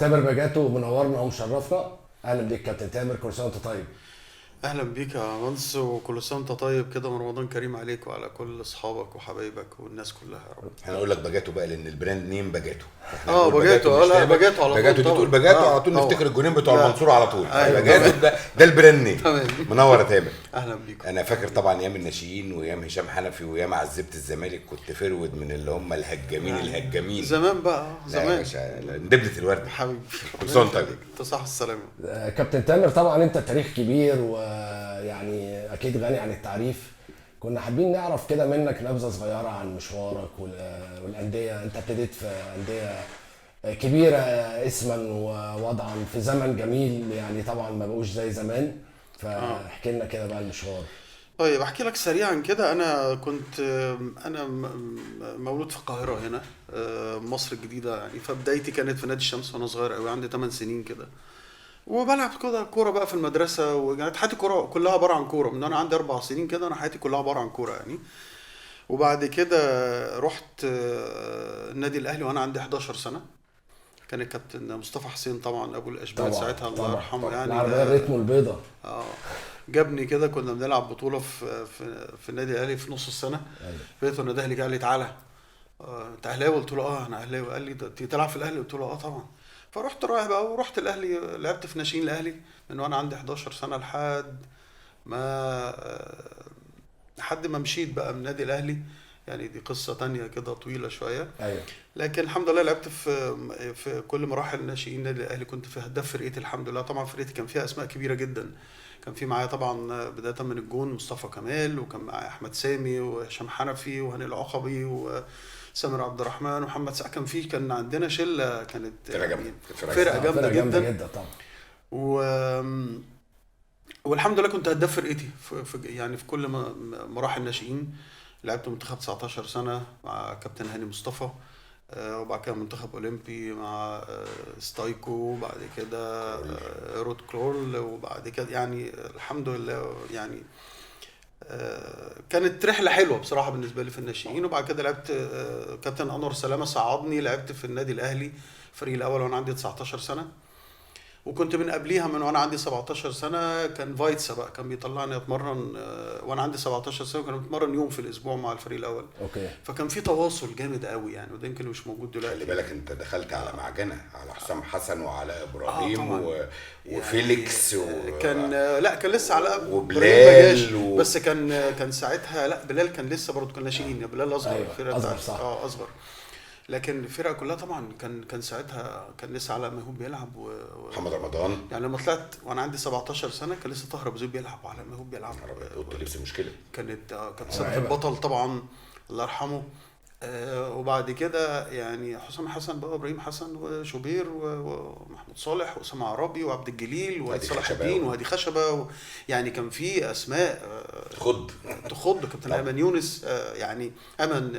تامر بجاتو منورنا ومشرفنا. اهلا بيك كابتن تامر، كل سنه وانت طيب. اهلا بيك يا منس، وكل سنه وانت طيب كده، ورمضان كريم عليك وعلى كل اصحابك وحبايبك والناس كلها يا رب. هنقول لك باجاتو بقى لان البراند نيم باجاتو. احنا اه هنقول باجاتو، مش لا تامر. باجاتو على طول باجاتو دي طبعا. تقول باجاتو على طول طبعا. نفتكر الجونين بتوع لا. المنصور على طول. ايوه باجاتو تمام. ده البراند نيم. تمام. منور يا تامر. اهلا بيكم. انا فاكر طبعا ايام الناشئين وايام هشام حنفي وايام عزبت الزمالك، كنت فرود من اللي هم الهجامين الهجامين. زمان بقى لا يا زمان. باشا، ندبلة الورد. حبيبي. كل سنة وأنت طيب. انت صح السلامه. كابتن تامر، طبعا انت تاريخ كبير ويعني اكيد غني عن التعريف. كنا حابين نعرف كده منك نبذه صغيره عن مشوارك والانديه. انت ابتديت في انديه كبيره اسما ووضعا في زمن جميل، يعني طبعا ما بقوش زي زمان. فاحكي لنا كده بقى المشوار. طيب احكي لك سريعا كده. انا كنت انا مولود في القاهره هنا، مصر الجديده يعني. فبدايتي كانت في نادي الشمس وانا صغير قوي، عندي 8 سنين كده، وبلعب كده كوره بقى في المدرسه. وكانت حياتي كوره كلها عباره عن كوره من انا عندي 4 سنين كده. انا حياتي كلها عباره عن كوره يعني. وبعد كده رحت النادي الاهلي وانا عندي 11 سنه. كان الكابتن مصطفى حسين طبعا ابو الاشبال طبعا ساعتها، الله طبعا يرحمه طبعا. يعني. العربيه الريتم البيضاء. اه جابني كده، كنا بنلعب بطوله في النادي الاهلي في نص السنه. لقيته النادي الاهلي قال لي تعالى، انت اهلاوي؟ قلت له اه انا اهلاوي. قال لي تيجي تلعب في الاهلي؟ قلت له اه طبعا. فرحت رايح بقى ورحت الاهلي، لعبت في ناشئين الاهلي من وانا عندي 11 سنه لحد ما مشيت بقى من النادي الاهلي. يعني دي قصه تانية كده طويله شويه. ايوه. لكن الحمد لله لعبت في كل مراحل الناشئين النادي الاهلي. كنت في هداف فرقتي الحمد لله. طبعا فرقتي كان فيها اسماء كبيره جدا. كان في معايا طبعا بدايه من الجون مصطفى كمال، وكان معايا احمد سامي وهشام حنفي وهاني العقبي وسامر عبد الرحمن ومحمد سعد. كان عندنا شله، كانت يعني فرقه جامده جدا طبعا. والحمد لله كنت هداف فرقتي يعني في كل مراحل الناشئين. لعبت منتخب 19 سنه مع كابتن هاني مصطفى، وبعد كده منتخب اولمبي مع ستايكو، وبعد كده رود كلول، وبعد كده يعني الحمد لله يعني كانت رحله حلوه بصراحه بالنسبه لي في الناشئين. وبعد كده لعبت، كابتن انور سلامه صعدني، لعبت في النادي الاهلي الفريق الاول وانا عندي 19 سنه. وكنت من قبليها من وانا عندي 17 سنه كان فايتسا بقى كان بيطلعني اتمرن، وانا عندي 17 سنه كان بتمرن يوم في الاسبوع مع الفريق الاول. اوكي. فكان في تواصل جامد قوي يعني، وده يمكن مش موجود دلوقتي. خلي بالك انت دخلت على معجنه، على حسام حسن وعلى ابراهيم وفيليكس يعني كان لا كان لسه على وبلال بس كان ساعتها لا بلال كان لسه برضه كان ناشئين. بلال اصغر. أيوة. الفرقه اصغر صح. اصغر. لكن الفرقه كلها طبعا كان ساعتها كان لسه علاء ميهوب بيلعب محمد رمضان. يعني لما طلعت وانا عندي 17 سنه كان لسه طاهر ابو زيد بيلعب وعلاء ميهوب بيلعب. اوضه اللبس مشكله. كانت سنه البطل طبعا الله يرحمه. وبعد كده يعني حسام حسن بقى، ابراهيم حسن وشوبير ومحمود صالح واسامه عرابي وعبد الجليل وصلاح الدين وهادي خشبه يعني كان في اسماء تخض. كابتن ايمن يونس، يعني امن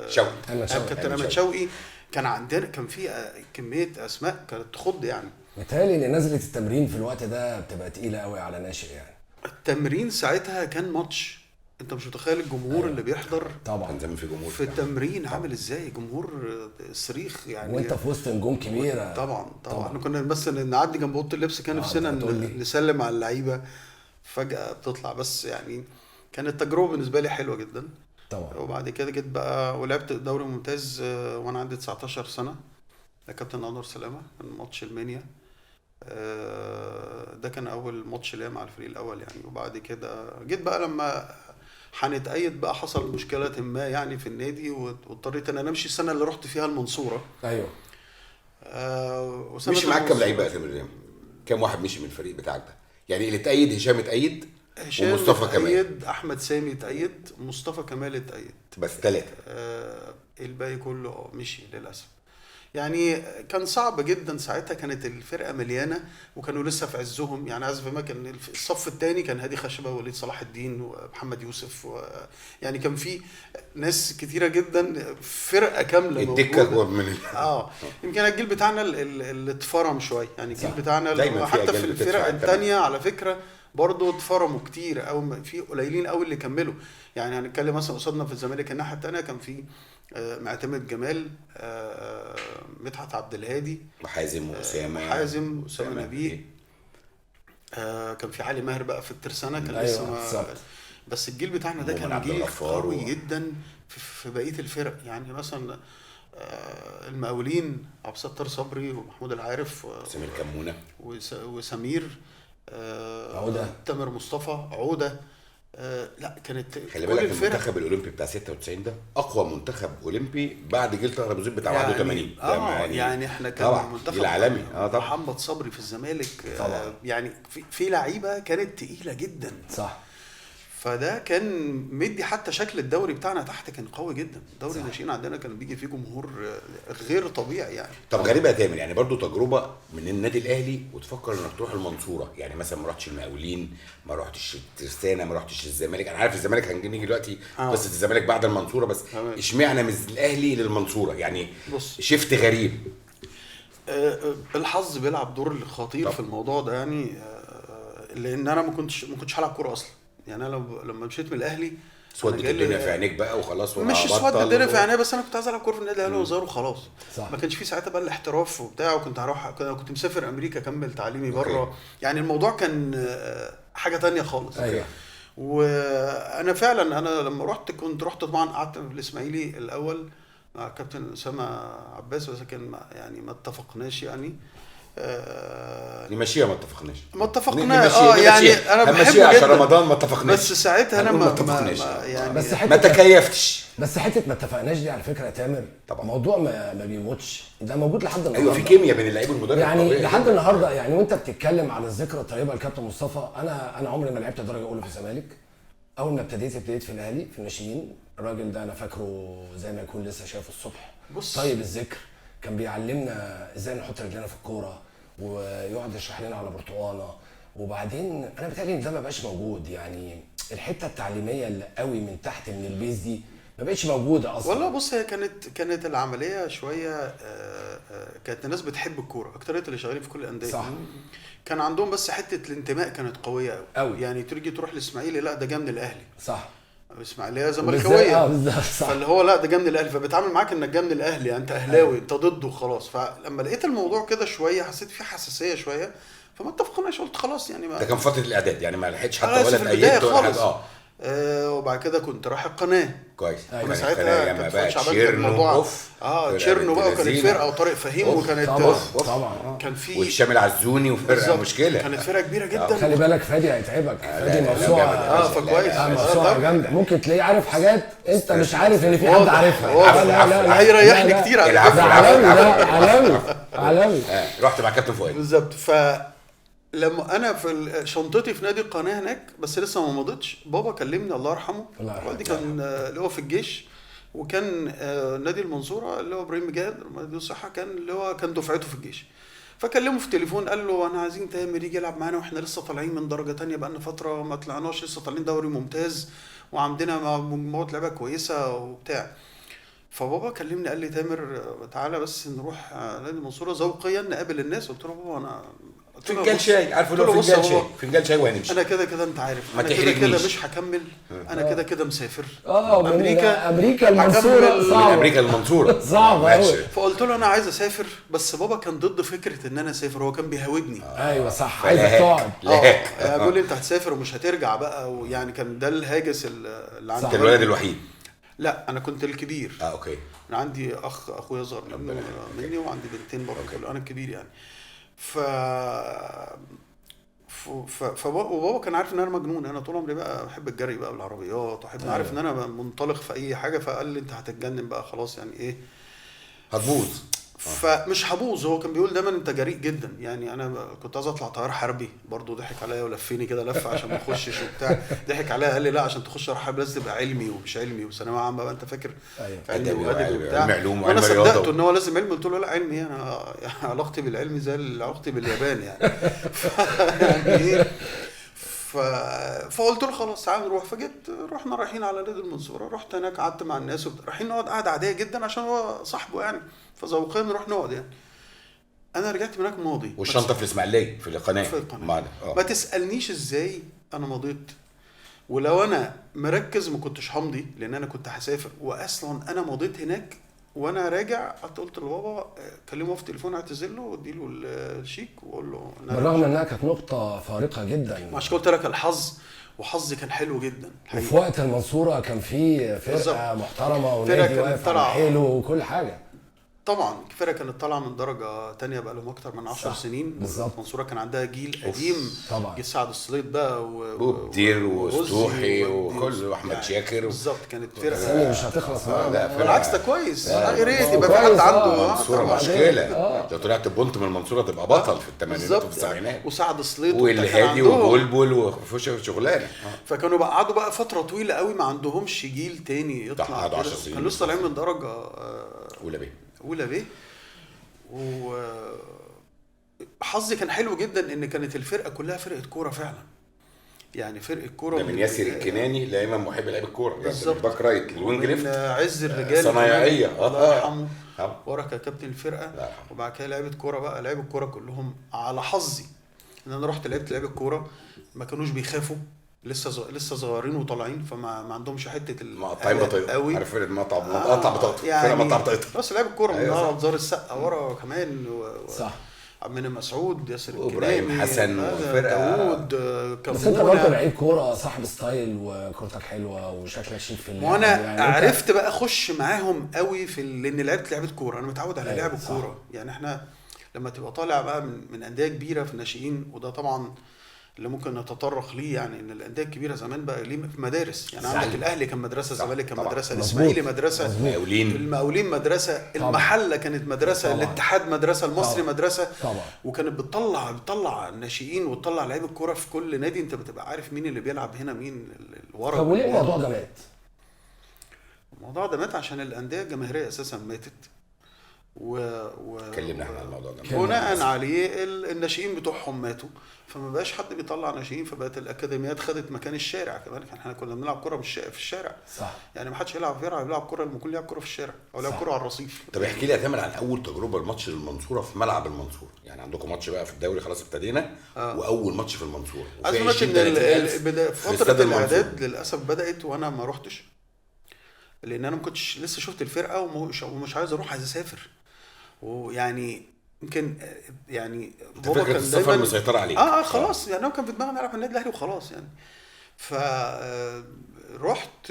شوقي. كابتن امن شوقي. كان عندنا كان في كميه اسماء كانت تخض يعني. متهيألي ان نزله التمرين في الوقت ده بتبقى تقيله قوي على ناشئ يعني. التمرين ساعتها كان ماتش، انت مش متخيل الجمهور اللي بيحضر طبعا. كان زمان في جمهور في التمرين عامل ازاي، جمهور صريخ يعني. وانت في وسط نجوم كبيره. طبعا احنا كنا مثلا نعدي جنب اوضه اللبس، كان نفسنا نسلم على اللعيبه، فجاه بتطلع. بس يعني كانت تجربه بالنسبه لي حلوه جدا طبعا. وبعد كده جيت بقى ولعبت دوري ممتاز وانا عندي 19 سنه. كابتن انور سلامه كان ماتش المنيا، ده كان اول ماتش ليا مع الفريق الاول يعني. وبعد كده جيت بقى لما هنتأيد بقى، حصل مشكلة ما يعني في النادي، واضطريت ان انا امشي السنة اللي رحت فيها المنصورة. ايوه. مشي معاك كام لعيبة يا تامر؟ كام واحد مشي من الفريق بتاعك ده؟ يعني اللي اتأيد هشام اتأيد ومصطفى كمال، احمد سامي اتأيد، مصطفى كمال اتأيد، بس 3. الباقي كله مشي للأسف. يعني كان صعب جدا ساعتها، كانت الفرقه مليانه وكانوا لسه في عزهم يعني. عايز افهمك كان الصف الثاني كان هادي خشبه ووليد صلاح الدين ومحمد يوسف يعني كان في ناس كتيره جدا، فرقه كامله الدكه من يمكن الجيل بتاعنا اللي اتفرم شويه يعني. الجيل بتاعنا حتى في الفرق الثانيه على فكره برضه اتفرموا كتير، او في قليلين قوي اللي كملوا يعني. هنتكلم مثلا قصادنا في الزمالك الناحيه الثانيه كان في معتمد جمال، مدحت عبد الهادي، وحازم واسامه حازم، اسامه نبيه. كان في علي ماهر بقى في الترسانة، كان أيوة، لسه ما بالظبط. بس الجيل بتاعنا ده مؤمن كان عبد جيل الغفار قوي جدا في بقية الفرق. يعني مثلا المقاولين عبد الستار صبري ومحمود العارف سمير كمونه وسمير، عودة. تامر مصطفى، عودة. لا كانت خلي كل بالك الفرق المنتخب الاولمبي بتاع 96 ده اقوى منتخب اولمبي بعد جيل طاهر ابو زيد بتاع 81. يعني احنا كان طبعا منتخب جيل عالمي. طبعا محمد صبري في الزمالك. طبعا. يعني في لعيبه كانت تقيله جدا. صح. فده كان مدي حتى شكل الدوري بتاعنا تحت كان قوي جدا. دوري الناشئين عندنا كان بيجي فيه جمهور غير طبيعي يعني. طب غريبه يا تامر، يعني برضو تجربه من النادي الاهلي وتفكر انك تروح المنصوره، يعني مثلا ما رحتش المقاولين، ما رحتش الترسانه، ما رحتش الزمالك. انا عارف الزمالك هنيجي دلوقتي قصه الزمالك بعد المنصوره، بس اشمعنى من الاهلي للمنصوره يعني؟ بص، شفت غريب. الحظ بيلعب دور خطير في الموضوع ده يعني. لان انا ما كنتش هلعب كوره اصلا يعني. انا لما مشيت من الاهلي سودت الدنيا في عينيك بقى وخلاص، مش سودت الدنيا في عينيا، بس انا كنت عايز العب كوره في النادي الاهلي وصغير وخلاص. صح. ما كانش في ساعتها بقى الاحتراف وبتاع، وكنت كنت مسافر امريكا اكمل تعليمي بره. يعني الموضوع كان حاجه تانية خالص. ايوه. وانا فعلا انا لما كنت رحت طبعا قعدت في الاسماعيلي الاول مع كابتن اسامه عباس، بس كان يعني ما اتفقناش يعني. نمشيها، ما اتفقناش يعني انا بحبه عشان جدا رمضان ما اتفقناش، بس ساعتها انا ما اتفقناش يعني بس ما تكيفتش. بس حته ما اتفقناش دي على فكره يا تامر طبعا موضوع ما بيموتش، ده موجود لحد النهارده. ايوه، في كيمياء بين اللعيب والمدرب يعني طبيعي لحد النهارده يعني. وانت بتتكلم على الذكرى الطيبه لكابتن مصطفى، انا عمري ما لعبت درجه اولى في الزمالك. اول ما ابتديت في الاهلي في الناشئين. الراجل ده انا فاكره زي ما يكون لسه شايفه الصبح. طيب الذكر، كان بيعلمنا ازاي نحط رجلنا في الكوره، ويقعد يشرح لنا على برتقانه. وبعدين انا بتهيألي ان ده ما بقاش موجود يعني. الحته التعليميه اللي قوي من تحت من البيز دي ما بقتش موجوده اصلا. والله بص، هي كانت العمليه شويه. كانت الناس بتحب الكوره اكتريه اللي شغالين في كل الانديه. صح. كان عندهم بس حته الانتماء كانت قويه قوي. يعني تيجي تروح الاسماعيلي، لا ده جاي من الاهلي. صح. الاسماعيليه زملكاويه. بالظبط. فاللي هو لا ده جاي من الاهلي، فبيتعامل معاك انك جاي من الاهلي، انت اهلاوي، انت ضده وخلاص. فلما لقيت الموضوع كده شويه حسيت فيه حساسيه شويه، فما اتفقناش. قلت خلاص يعني ده كان فتره الاعداد يعني، ما لحقتش حتى ولا تأيدت ولا حاجه. وبعد كده كنت رايح القناه. كويس. كنا ساعتها لما بقى تشيرنو تشيرنو بقى، وكانت فرقه وطارق فهيم، وكانت طبعا كان في والشامل عزوني وفرقه مشكله. كانت فرقه كبيره جدا. خلي بالك فادي هيتعبك. فادي موسوعه. فكويس. موسوعه جامده، ممكن تلاقيه عارف حاجات انت مش عارف ان في حد عارفها. لا هيريحني كتير على العفو. عالمي. رحت مع كابتن فؤاد بالظبط. لما انا في شنطتي في نادي القناه هناك، بس لسه ما مضيتش، بابا كلمني الله يرحمه. والدي كان اللي هو في الجيش، وكان نادي المنصوره اللي هو ابراهيم مجاهد نادي الصحه، كان اللي هو كان دفعته في الجيش. فكلمه في التليفون قال له انا عايزين تامر يجي يلعب معانا، واحنا لسه طالعين من درجه تانية بقالنا فتره ما طلعناش، لسه طالعين دوري ممتاز وعندنا مجموعه لعيبه كويسه وبتاع. فبابا كلمني قال لي تامر تعالى بس نروح نادي المنصوره ذوقيا نقابل الناس. قلت له بابا انا فنجان شاي، عارف اللي هو فنجان شاي وهنمشي. انا كده انت عارف، ما انا كده مش هكمل. انا كده مسافر. امريكا المنصوره صعبه. امريكا المنصوره صعبه قوي. فقلت له انا عايز اسافر، بس بابا كان ضد فكره ان انا اسافر، هو كان بيهاودني. ايوه صح، عايزك تقعد. يقول لي انت هتسافر ومش هترجع بقى، ويعني كان ده الهاجس اللي عندي. انت الولد الوحيد؟ لا انا كنت الكبير. اوكي. انا عندي اخويا اصغر مني وعندي بنتين برضه، انا الكبير يعني. وبابا كان عارف ان انا مجنون. انا طول عمري بقى بحب الجري بقى بالعربيات، واحب عارف ان انا منطلق في اي حاجه. فقال لي انت هتتجنن بقى خلاص، يعني ايه هتبوظ. فمش هبوظ. هو كان بيقول دايما انت جريء جدا يعني. انا كنت عايز اطلع طيار حربي برضو، ضحك عليا ولفني كده لفه عشان ما اخشش وبتاع. ضحك عليا قال لي لا، عشان تخش طيار حربي لازم تبقى علمي ومش علمي وثانويه عامه بقى، انت فاكر علمي وادبي وبتاع. وانا صدقته ان هو لازم علمي. قلت له لا علمي، انا علاقتي بالعلم زي علاقتي باليابان يعني. يعني فقلت له خلاص تعال نروح. فجيت رحنا رايحين على نادي المنصوره، رحت هناك قعدت مع الناس رايحين نقعد قعده عاديه جدا عشان هو صاحبه يعني، فذوقيا نروح نقعد يعني. انا رجعت من هناك ماضي، والشنطه في الاسماعيليه في القناه. ما تسالنيش ازاي انا مضيت، ولو انا مركز ما كنتش همضي، لان انا كنت هسافر، واصلا انا مضيت هناك وانا راجع قلت لبابا كلمه في التليفون اعتذر له واديله الشيك واقول له بالرغم انها كانت نقطه فارقه جدا. عشان قلت لك الحظ، وحظي كان حلو جدا الحقيقة. وفي وقت المنصوره كان في فرقه محترمه ونادي واقف على حيله وكل حاجه. طبعا الفرقه كانت طالعه من درجه تانية بقى لهم اكتر من 10 سنين. بالظبط. المنصوره كان عندها جيل قديم طبعا، جه سعد الصليط بقى وبدير وسطوحي وكل واحمد يعني شاكر بالظبط. كانت فرقه ثانيه مش هتخلص بالعكس ده كويس. يا ريت يبقى في حد عنده المنصوره مشكله. لو طلعت بونت من المنصوره تبقى بطل في الثمانينات والتسعينات. وسعد الصليط والهادي وبلبل وفوش شغلانه. فكانوا بقى قعدوا بقى فتره طويله قوي ما عندهمش جيل تاني يطلع كده. كانوا لسه طالعين من درجه اولى ب. وحظي كان حلو جدا ان كانت الفرقه كلها فرقه كوره فعلا، يعني فرقه كوره من ياسر الكناني لايمن محب لعيب الكوره، باك رايت الوينج ليفت، عز الرجال صنايعيه الله يرحمه وركه كابتن الفرقه. وبعد كده لعيبه كوره بقى، لعيبه الكوره كلهم على حظي ان انا رحت لعبت لعيبه الكوره ما كانوش بيخافوا، لسه صغيرين وطالعين، فما عندهمش حته مقطعين بطيئه قوي. عارف فرقه مقطع بطيئه يعني مقطع بطيئه. بس لعيبه الكوره من نهار زار السقا ورا كمان صح. عبد المنعم مسعود، ياسر ابراهيم حسن وفرقه داوود بس انت برضه لعيب كوره صاحب ستايل وكورتك حلوه وشكلك شيك في اللعب. وانا يعني عرفت بقى اخش معاهم قوي في لان لعبت لعبه كوره، انا متعود على لعب الكوره. يعني احنا لما تبقى طالع بقى من انديه كبيره في الناشئين، وده طبعا اللي ممكن نتطرق ليه، يعني ان الانديه الكبيره زمان بقى ليه في مدارس. يعني عندك الاهلي كان مدرسه، الزمالك كان مدرسه، الاسماعيلي مدرسه، المقاولين مدرسه، المحله كانت مدرسه، الاتحاد مدرسه، المصري مدرسه طبعا. وكانت بتطلع الناشئين وتطلع لعيبه الكوره في كل نادي. انت بتبقى عارف مين اللي بيلعب هنا مين اللي ورا. طب وليه الموضوع ده مات؟ الموضوع ده مات عشان الانديه الجماهيريه اساسا ماتت. اتكلمنا عن الموضوع ده بناء عليه الناشئين بتوعهم ماتوا، فما بقاش حد بيطلع ناشئين، فبقت الاكاديميات خدت مكان الشارع. كمان احنا كنا بنلعب كوره في الشارع. صح. يعني ما حدش يلعب كوره لما يكون يلعب كوره في الشارع او يلعب كوره على الرصيف. طب احكي لي يا تامر عن اول تجربه لماتش للمنصوره في ملعب المنصوره. يعني عندكم ماتش بقى في الدوري خلاص ابتدينا واول ماتش في المنصوره. عايز ماتش ان فتره الاعداد للاسف بدات وانا ما روحتش، لان انا ما كنتش لسه شفت الفرقه ومش عايز اروح، عايز اسافر. ويعني يمكن يعني بابا كان السفر مسيطر عليك. خلاص يعني انا كان في دماغي العب النادي الاهلي وخلاص يعني. رحت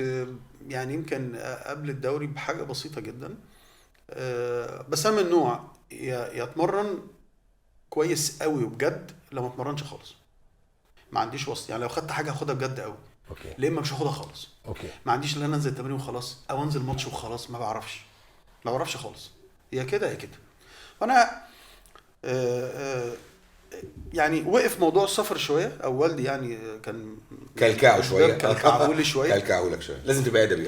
يعني يمكن قبل الدوري بحاجه بسيطه جدا. بس انا من نوع يتمرن كويس قوي وبجد، لو ما اتمرنش خالص ما عنديش وسط. يعني لو خدت حاجه هاخدها بجد قوي، اوكي، ليه مش هاخدها خالص. اوكي، ما عنديش ان انا انزل تمرين وخلاص او انزل ماتش وخلاص، ما بعرفش خالص. هي كده وانا يعني وقف موضوع السفر شويه، او والدي يعني كان كلكعه شويه، كلكعه شويه، كلكعه لك شويه، لازم تبقى ادبي.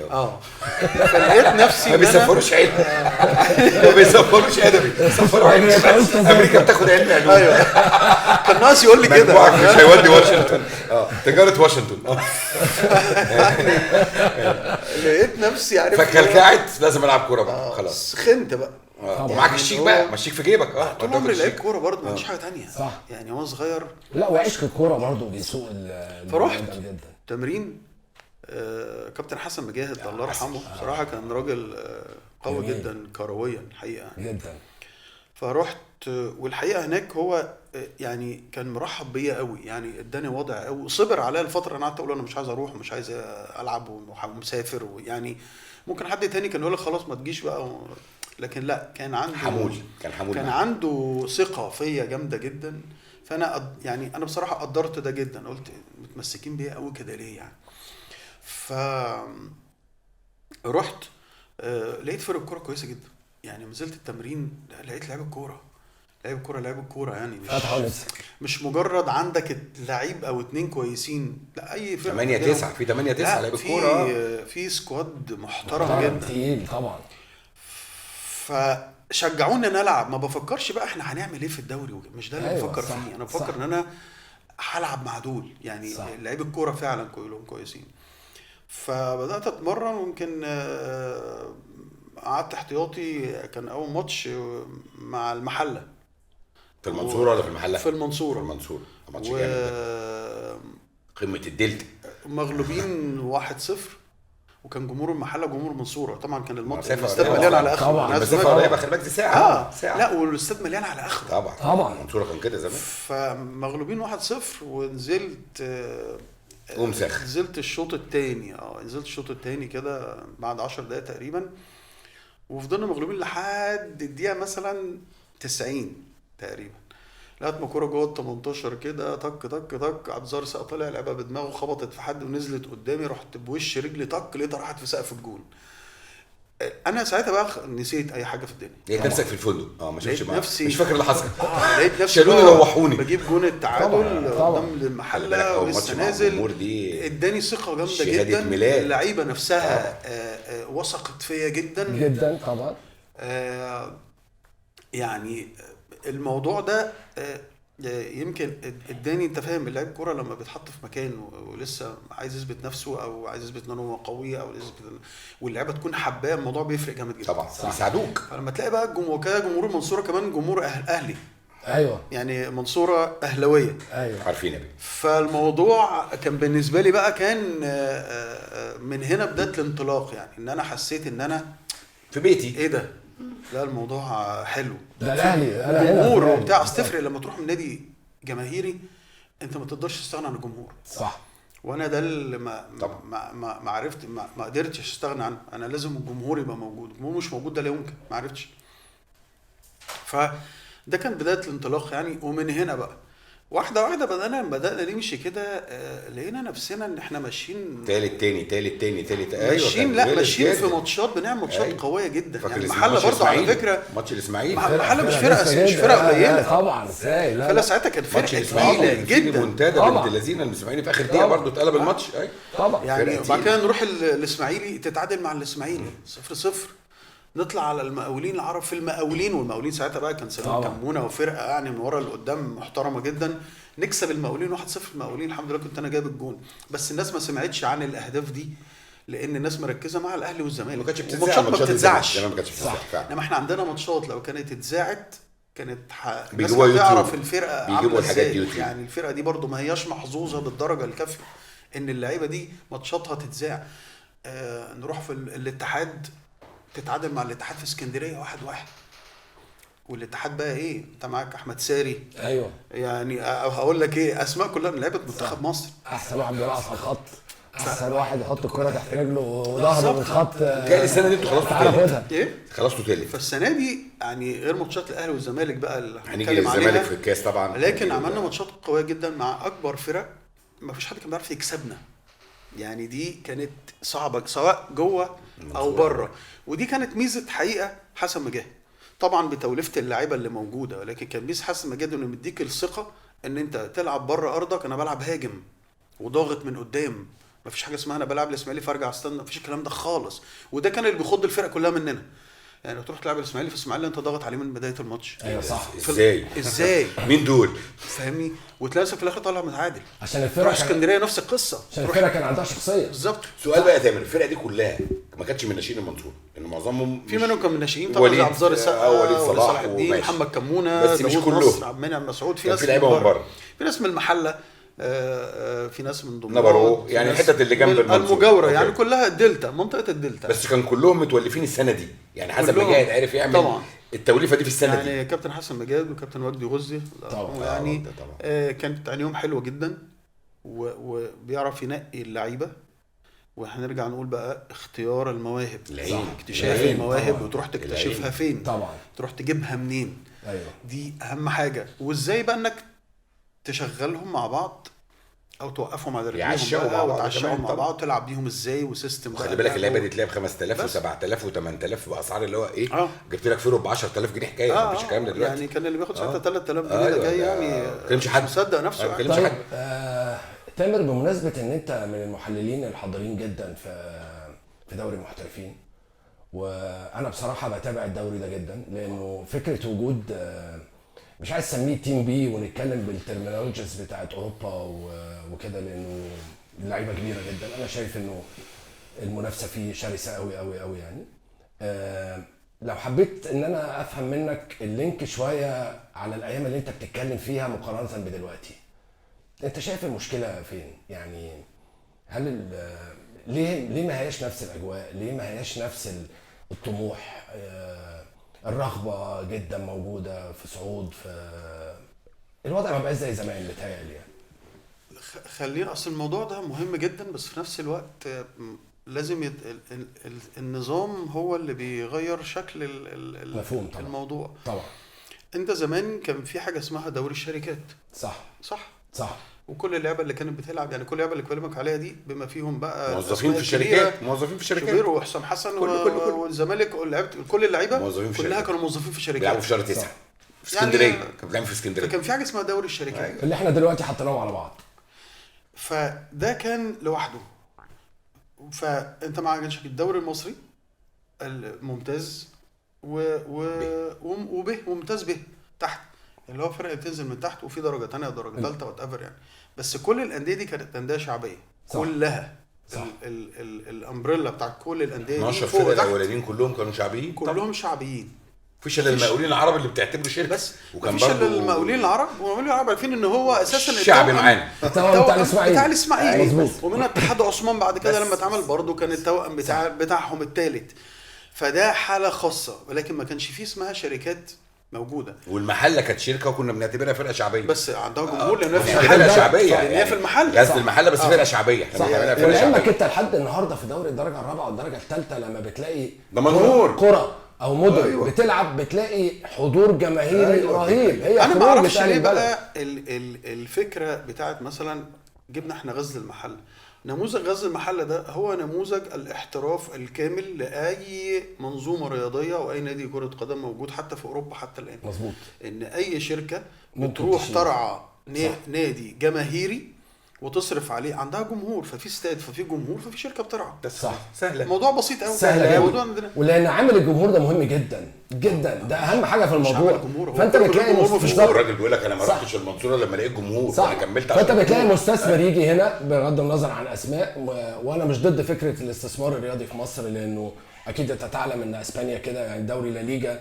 فلقيت نفسي ما بيسافروش علم، ما بيسافروش ادبي، بيسافروا علم. امريكا بتاخد علم علوم. ايوه كان ناس يقول لي كده مش هيودي واشنطن. تجاره واشنطن. لقيت نفسي عارف فكلكعت لازم العب كوره بقى خلاص. سخنت بقى. ومعاك الشيك بقى، مشيك في جيبك. طول عمري لعيب كوره برضه، ما عنديش حاجه ثانيه. صح. يعني وانا صغير لا، وعشق الكوره برضه بيسوق فرحت تمرين كابتن حسن مجاهد الله يرحمه. بصراحه كان راجل قوي جدا كرويا الحقيقه جدا. فرحت والحقيقه هناك هو يعني كان مرحب بيا قوي، يعني اداني وضع قوي، صبر عليا الفتره. انا قعدت اقول انا مش عايز اروح ومش عايز العب ومسافر، ويعني ممكن حد تاني كان يقول لك خلاص ما تجيش بقى، لكن لا، كان عنده حمول. كان عنده ثقه فيا جامده جدا. فانا يعني انا بصراحه قدرت ده جدا، قلت متمسكين بيا قوي كده ليه يعني. رحت لقيت فرق الكوره كويسه جدا. يعني نزلت التمرين لقيت لعيب الكوره يعني مش مجرد عندك لعيب او اتنين كويسين، لا، اي فرقه 8-9 في 8-9 لعيب الكوره، في سكواد محترم جدا تقيل طبعا. فشجعوني ان العب، ما بفكرش بقى احنا هنعمل ايه في الدوري، مش ده اللي بفكر فيه. انا بفكر ان انا هلعب مع دول، يعني لعيب الكوره فعلا كلهم كويسين. فبدات اتمرن، ويمكن قعدت احتياطي. كان اول ماتش مع المحله في المنصوره ولا في المحله؟ في المنصوره. ماتش جامد، قمه الدلتا. مغلوبين 1-0، وكان جمهور المحله جمهور المنصوره طبعا، كان مسافة الاستاد قريبة مليان على اخره. طبعاً. أنا عايز المسافه أقول- قريبه، خلي بالك دي ساعه ساعه. لا والاستاد مليان على اخره. طبعاً. المنصوره كان كده زمان. فمغلوبين 1-0 ونزلت ومسخ. نزلت الشوط الثاني نزلت الشوط الثاني كده بعد 10 دقايق تقريبا، وفضلنا مغلوبين لحد الدقيقه مثلا 90 تقريبا، لقيت ما كوره جوه ال 18 كده طق طق طق، عبد الظاهر سقى طلع لعبها بدماغه خبطت في حد ونزلت قدامي، رحت بوش رجلي طق لقيتها راحت في سقف الجون. انا ساعتها بقى نسيت اي حاجه في الدنيا. لقيت نفسك في الفندق ما شفتش لقيت معاك، نفسي مش فاكر اللي حصل. لقيت نفسي شالوني بقى روحوني. بجيب جون التعادل طبعاً. قدام خلي بالك المحله أول ماتش ولسه مع نازل، الجمهور دي اداني ثقه جامده شهادة جدا. ميلاد. اللعيبه نفسها وثقت فيا جدا جدا طبعا. يعني الموضوع ده يمكن اداني، انت فاهم، اللاعب كوره لما بيتحط في مكان ولسه عايز يثبت نفسه او عايز يثبت ان هو قوي او واللعيبه تكون حباه، الموضوع بيفرق جامد جدا طبعا بيساعدوك. فلما تلاقي بقى جمهور المنصوره كمان جمهور اهلي، ايوه يعني منصوره اهلاويه، ايوه عارفين يا بيه. فالموضوع كان بالنسبه لي بقى كان من هنا بدايه الانطلاق، يعني ان انا حسيت ان انا في بيتي ايه ده، لا الموضوع حلو، ده الاهلي انا هنا جمهور في الأهلي. وبتاع. اصل تفرق لما تروح من نادي جماهيري، انت ما تقدرش تستغنى عن الجمهور، صح. وانا ده اللي طبعا. ما عرفت ما قدرتش استغنى عنه، انا لازم الجمهور يبقى موجود، الجمهور مش موجود ده لا يمكن، ما عرفتش. فده كان بدايه الانطلاق يعني، ومن هنا بقى واحده واحده بدانا نمشي كده، لقينا نفسنا ان احنا ماشيين تالت تاني ماشيين، لا ماشيين في ماتشات، بنعمل ماتشات قويه جدا يعني. المحله برضه على فكره ماتش الاسماعيلي المحله مش فرقه قليله طبعا. ازاي؟ لا فلا ساعتها كانت ماتش فرقه الاسماعيلي تقيله جدا منتدى طبعا. بنت اللذينه الاسماعيلي في اخر دقيقه برضه اتقلب الماتش. ايوه طبعا يعني. فرقة وبعد كده نروح الاسماعيلي تتعادل مع الاسماعيلي 0-0، نطلع على المقاولين العرب في المقاولين، والمقاولين ساعتها بقى كان سليم طبعا. كمونه وفرقه يعني من ورا لقدام محترمه جدا، نكسب المقاولين 1-0. المقاولين الحمد لله كنت انا جايب الجون، بس الناس ما سمعتش عن الاهداف دي لان الناس مركزه مع الاهلي والزمالك، ما كانتش وماتشات بتتذاع، ما ماتشات بتتذاعش. زمان ما كانتش بتتذاع فعلا. انما احنا عندنا ماتشات لو كانت اتذاعت كانت الناس بيجيبوها يوتيوب. تعرف الفرقه بيجيبوا عامله الحاجات ازاي، دي يوتيوب. يعني الفرقه دي برضو ما هياش محظوظه بالدرجه الكافيه ان اللعيبه دي ماتشاتها تتذاع. نروح في الاتحاد تتعادل مع الاتحاد في اسكندريه 1-1، والاتحاد بقى ايه، انت معاك احمد ساري، ايوه يعني هقول لك ايه، اسماء كلها من لعيبه منتخب مصر، احسن واحد بيرقص على الخط، احسن واحد يحط الكرة تحت رجله وظهره من الخط. جاي السنه دي انتوا خلصتوا تعالى تالت. خدها. ايه خلصتوا تالت. فالسنه دي يعني غير ماتشات الاهلي والزمالك بقى اللي هنيجي هنتكلم للزمالك عليها، في الكاس طبعا، لكن عملنا ماتشات قويه جدا مع اكبر فرق، ما فيش حد كان بيعرف يكسبنا، يعني دي كانت صعبه سواء جوه او بره، ودي كانت ميزه حقيقه حسن مجاهد طبعا بتوليفه اللعيبه اللي موجوده، ولكن كان ميزه حسن مجاهد انه مديك الثقه ان انت تلعب بره ارضك. انا بلعب هاجم وضاغط من قدام، ما فيش حاجه اسمها انا بلعب الاسماعيلي فارجع استنى، ما فيش الكلام ده خالص، وده كان اللي بيخض الفرقه كلها مننا، يعني لو تروح تلعب الاسماعيلي في الاسماعيلي انت ضاغط عليه من بدايه الماتش. ايوه صح. ازاي مين دول فاهمني، وتلاقي نفسك في الاخر طالع متعادل. عشان تروح الفرقة كان اسكندريه نفس القصه، عشان الفرقة كان عندها شخصية. بالظبط. سؤال بقى يا تامر، الفرقه دي كلها ما كانتش من ناشئين المنصوره، ان معظمهم في منهم كان من الناشئين طبعا، زي وليد عبد الظاهر السقا وليد صلاح الدين، وماشي. محمد كمونه، بس مش داوود كلهم. نصر، عبد المنعم مسعود، في كان ناس في لعيبه من بره، في ناس من المحله، في ناس من دمياط، نبرو، يعني الحتت اللي جنب المنصورة. المجاوره أوكي. يعني كلها الدلتا، منطقه الدلتا، بس كان كلهم متولفين السنه دي، يعني حسن كلهم. مجاهد عرف يعمل طبعا. التوليفه دي في السنه دي. يعني كابتن حسن مجاهد وكابتن وجدي غزي طبعا. يعني طبعا. كانت عينيهم حلوه جدا، وبيعرف ينقي اللعيبه، وهنرجع نقول بقى اختيار المواهب، العين. اكتشاف العين المواهب طبعا. وتروح تكتشفها العين. فين، طبعا. تروح تجيبها منين، ايوه دي اهم حاجه. وازاي بقى انك تشغلهم مع بعض او توقفهم على يعشقوا رجليهم مع بقى بعض وتعشقوا كمان مع طبعا. بعض، تلعب بيهم ازاي وسيستم خلي بالك اللعبه دي تلعب 5000 و7000 و8000 باسعار اللي هو ايه، جبت لك فيرو ب 10000 جنيه حكايه، مفيش الكلام ده دلوقتي. يعني كان اللي بياخد ساعتها 3000 جنيه ده جاي يعني ما كانش حد مصدق نفسه ما يعني. كانش طيب حد. تامر، بمناسبة ان انت من المحللين الحاضرين جدا في دوري المحترفين، وانا بصراحة بتابع الدوري ده جدا، لانه فكرة وجود مش عايز اسميه تيم بي ونتكلم بالترمينولوجيز بتاعت اوروبا وكده، لانه اللعيبة كبيرة جدا، انا شايف انه المنافسة فيه شرسة قوي قوي قوي يعني. لو حبيت ان انا افهم منك اللينك شوية على الايام اللي انت بتتكلم فيها مقارنة بدلوقتي، انت شايف المشكلة فين؟ يعني هل ليه ما هياش نفس الاجواء؟ ليه ما هياش نفس الطموح؟ الرغبه جدا موجوده في صعود، في الوضع ما بقاش زي زمان متهيألي يعني. خلينا، اصل الموضوع ده مهم جدا، بس في نفس الوقت لازم النظام هو اللي بيغير شكل مفهوم طبعا. الموضوع. طبعا. انت زمان كان في حاجه اسمها دوري الشركات، صح. وكل اللعبه اللي كانت بتلعب، يعني كل اللعبه اللي بكلمك عليها دي بما فيهم بقى موظفين في الشركات شوبير وحسام حسن والزمالك ولعبت كل اللعيبه كلها كانوا موظفين في شركات، بيلعبوا في شهر 9 في اسكندريه، كانوا بيلعبوا في اسكندريه، فكان في حاجه اسمها دوري الشركات اللي احنا دلوقتي حطيناهم على بعض. فده كان لوحده. فانت معاك الدوري المصري الممتاز وب ممتاز به تحت، اللي هو فرق بتنزل من تحت، وفي درجه ثانيه درجه ثالثه وات ايفر يعني. بس كل الانديه دي كانت انديه شعبيه كلها. الامبريلا بتاعت كل الانديه دي 12 فرقه الاولانيين كلهم كانوا شعبيين، كلهم شعبيين. مفيش الا المقاولين العرب اللي بتعتبره شركه بس، وكان مفيش الا المقاولين العرب، والمقاولين العرب عارفين ان هو اساسا الشعب معانا بتاع الاسماعيلي مظبوط. ومن اتحاد عثمان بعد كده لما اتعمل برضه كان التوأم بتاعهم الثالث. فده حاله خاصه، ولكن ما كانش فيه اسمها شركات موجوده. والمحله كانت شركه وكنا بنعتبرها فرقه شعبيه، بس عندها جمهور لانها في فرقه شعبيه يعني هي في المحل غزل المحله، بس فرقه شعبيه. ولعلمك انت لحد النهارده في دوري الدرجه الرابعه والدرجه الثالثه لما بتلاقي قرى او مدن بتلعب بتلاقي حضور جماهيري رهيب. هي انا ما اعرفش ليه بقى الفكره بتاعت مثلا جبنا احنا غزل المحله. نموذج غزل المحله ده هو نموذج الاحتراف الكامل لاي منظومه رياضيه او اي نادي كره قدم موجود حتى في اوروبا حتى الان. مظبوط. ان اي شركه بتروح ترعى نادي جماهيري وتصرف عليه، عندها جمهور، ففي استاد، ففي جمهور، ففي شركه بترعى. صح. سهله، الموضوع بسيط قوي. الموضوع ولان عامل الجمهور ده مهم جدا جدا، ده اهم حاجه في الموضوع. فانت بتلاقي الراجل بيقول لك انا ما رحتش المنصوره لما لقيت جمهور، انا كملت. فانت بتلاقي مستثمر يجي هنا بغض النظر عن اسماء، وانا مش ضد فكره الاستثمار الرياضي في مصر، لانه اكيد انت تعلم ان اسبانيا كده، يعني دوري لا ليجا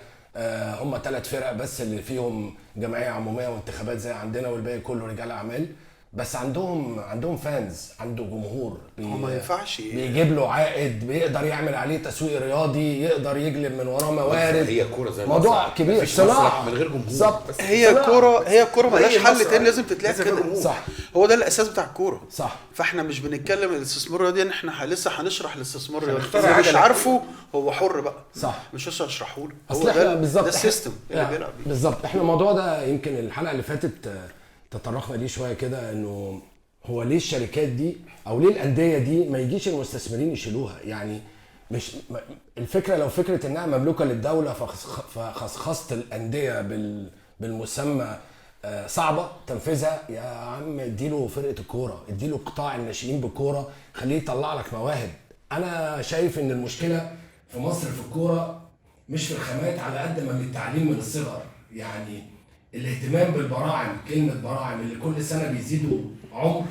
هم 3 فرق بس اللي فيهم جمعيه عموميه وانتخابات زي عندنا، والباقي كله رجال اعمال. بس عندهم فانز، عنده جمهور ما ينفعش بيجيب له عائد، بيقدر يعمل عليه تسويق رياضي، يقدر يجلب من وراه موارد. هي الكوره زي موضوع كبير، صناعه من غير جمهور. هي الكوره ملهاش حل تاني، لازم تتلعب كده. صح، هو ده الاساس بتاع الكوره. صح. فاحنا مش بنتكلم الاستثمار الرياضي ان احنا لسه هنشرح الاستثمار الرياضي، مش عارفه هو حر بقى. صح، مش هشرحه له، هو ده السيستم اللي بيلعب بيه. بالظبط. احنا الموضوع ده يمكن الحلقه اللي فاتت تطرقنا ليه شويه كده، انه هو ليه الشركات دي او ليه الانديه دي ما يجيش المستثمرين يشيلوها؟ يعني مش الفكره لو فكره انها مملوكه للدوله، فخصخصه الانديه بالمسمى صعبه تنفيذها. يا عم اديله فرقه الكوره، اديله قطاع الناشئين بالكوره، خليه يطلع لك مواهب. انا شايف ان المشكله في مصر في الكوره مش في الخامات على قد ما من التعليم من الصغر. يعني الاهتمام بالبراعم، كلمه براعم اللي كل سنه بيزيدوا عمر،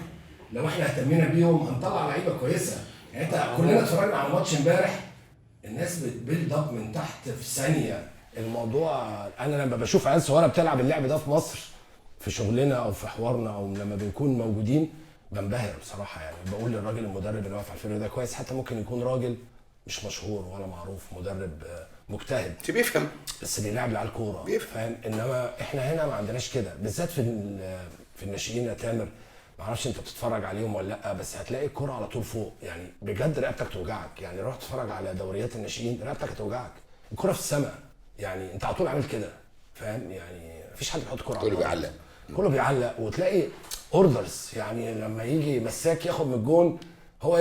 لو احنا اهتمينا بيهم هنطلع لعيبه كويسه. يعني انت كلنا اتفرجنا على ماتش امبارح، الناس بتبيلد اب من تحت في ثانيه. الموضوع انا لما بشوف عيال صغيره بتلعب اللعب ده في مصر في شغلنا او في حوارنا او لما بنكون موجودين بنبهر بصراحه. يعني بقول للراجل المدرب اللي واقف على الفريق ده كويس، حتى ممكن يكون راجل مش مشهور ولا معروف، مدرب مجتهد بيفهم، بس بيلعب على الكوره، فاهم؟ انما احنا هنا ما عندناش كده، بالذات في الناشئين. يا تامر ما اعرفش انت بتتفرج عليهم ولا لا، بس هتلاقي الكوره على طول فوق. يعني بجد رقبتك توجعك، يعني روح تتفرج على دوريات الناشئين رقبتك هتوجعك، الكوره في السماء. يعني انت على طول عامل كده، فاهم؟ يعني مفيش حد بيحط كوره، كله بيعلق، كله بيعلق. وتلاقي اوردرز، يعني لما يجي مساك ياخد من الجون، هو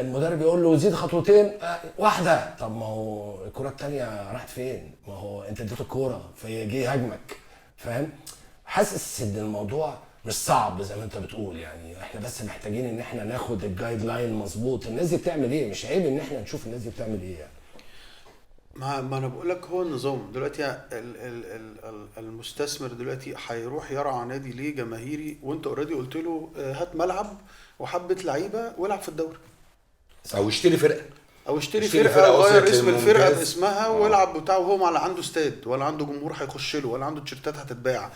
المدرب يقول له زيد خطوتين، واحده. طب ما هو الكره الثانيه راحت فين؟ ما هو انت اديته الكوره فيجي يهاجمك، فاهم؟ حاسس ان الموضوع مش صعب زي ما انت بتقول. يعني احنا بس محتاجين ان احنا ناخد الجايد لاين مظبوط. الناس دي بتعمل ايه؟ مش عيب ان احنا نشوف الناس دي بتعمل ايه يعني. ما انا بقول لك هو النظام دلوقتي. المستثمر دلوقتي هيروح يرعى نادي ليه جماهيري، وانت اوريدي قلت له هات ملعب وحبه لعيبه والعب في الدوري، او اشتري فرقه، وغير اسم الفرقه باسمها والعب بتاعه، وهو ما عنده استاد ولا عنده جمهور هيخش له ولا عنده تيشيرتات هتتباع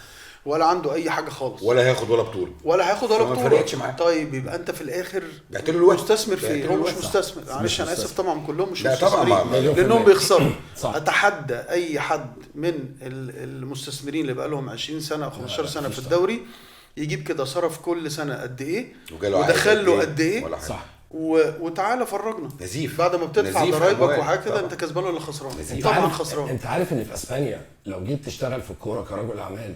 ولا عنده اي حاجه خالص، ولا هياخد ولا بطوله ولا هياخد ولا فما بطوله. فرقتش معاه. طيب يبقى انت في الاخر بعت له الوقت، مستثمر في بعت ايه؟ له هو مش الوقت. مستثمر، معلش مش انا اسف مستثمر. طبعا كلهم مش لا طبعا، مستثمرين ما- لانهم بيخسروا. صح. اتحدى اي حد من المستثمرين اللي بقى لهم 20 سنه او 15 سنه مفيش في الدوري يجيب كده صرف كل سنه قد ايه وجاله عائد ودخل له قد قد ايه ولا حاجة. صح. وتعالى فرجنا نزيف. بعد ما بتدفع نزيف ضرايبك أموال. وحاجه كده طبعا. انت كسبان ولا خسران؟ نزيف. طبعا عارف- خسران. انت عارف ان في اسبانيا لو جيت تشتغل في الكوره كرجل اعمال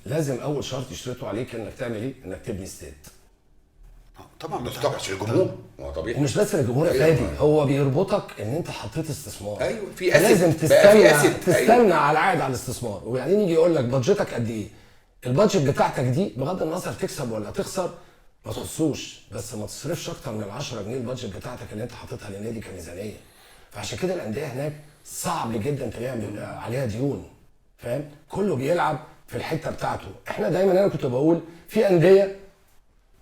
لازم اول شرط يشترطوا عليك انك تعمل ايه؟ انك تبني استاد. طبعا بس طبعا عشان الجمهور، ما هو طبيعي. ومش بس الجمهور أيوة. فادي، هو بيربطك ان انت حطيت استثمار. ايوه في اسد لازم بقى، في تستنى اسد. تستنى أيوة. على العائد على الاستثمار، وبعدين يجي يقول لك بادجتك قد ايه؟ البادجت بتاعتك دي بغض النظر تكسب ولا تخسر ما تخصوش، بس ما تصرفش اكتر من 10 جنيه البادجت بتاعتك اللي انت حاططها للنادي كميزانيه. فعشان كده الانديه هناك صعب جدا تعمل عليها ديون، فاهم؟ كله بيلعب في الحته بتاعته. احنا دايما انا كنت بقول في انديه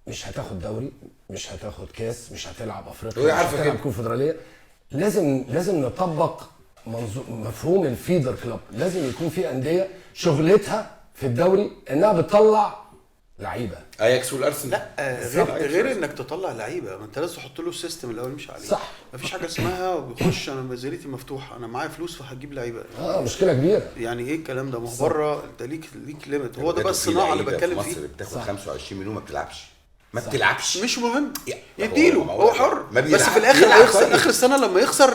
مش هتاخد دوري، مش هتاخد كاس، مش هتلعب افريقيا، وهي مش عارفة هتلعب كده. كونفدراليه. لازم نطبق مفهوم الفيدر كلاب. لازم يكون في انديه شغلتها في الدوري انها بتطلع لعيبه. اياكس والارسنال. لا غير انك تطلع لعيبه، ما انت لازم تحط له السيستم الاول يمشي عليه. صح. مفيش حاجه اسمها بيخش انا ميزانيتي مفتوحه انا معايا فلوس فهجيب لعيبه. مشكله كبيره. يعني ايه الكلام ده؟ ما هو بره انت ليك ليميت. هو ده بجد بقى في الصناعه اللي لعيبة بتكلم في مصر فيه. بتاخد صح. 25 مليون ما بتلعبش، ما صح. بتلعبش. مش مهم يا- يديله، ما هو حر. ما بس بيلعب. في الاخر بيلعب هيخسر. طيب. اخر السنه لما يخسر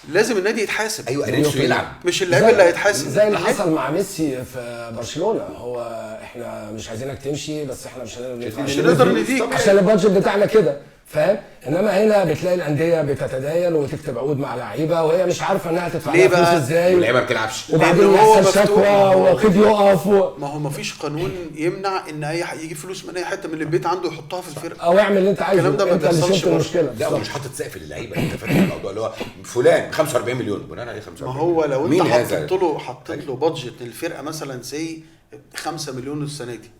لازم النادي يتحاسب. ايوه نفسه يلعب. مش اللعيب اللي هيتحاسب. زي اللي حصل مع ميسي في برشلونه. هو احنا مش عايزينك تمشي بس احنا مش هنقدر نديك. عشان البادجت بتاعنا كده، فاهم؟ انما هنا بتلاقي الانديه بتتداين وتكتب عقود مع لعيبه وهي مش عارفه انها تدفع ليه لها فلوس بقى؟ ازاي، واللعيبه ما بتلعبش. وبعدين لأن هو يحصل مفتوح. شكوى وقيد يقف ما هو مفيش قانون يمنع ان اي يجي فلوس من اي حته من البيت عنده يحطها في الفرقه. او اعمل اللي انت عايزه. الكلام ده ما انت اللي بيحصلش شفت برضه. المشكله. لا بالظبط. ومش حاطط سقف للعيبه، انت فاهم الموضوع اللي هو فلان 45 مليون بناء عليه 45 ما هو لو مين انت هذا؟ حطيت له بادجت للفرقه مثلا سي 5 مليون السنه دي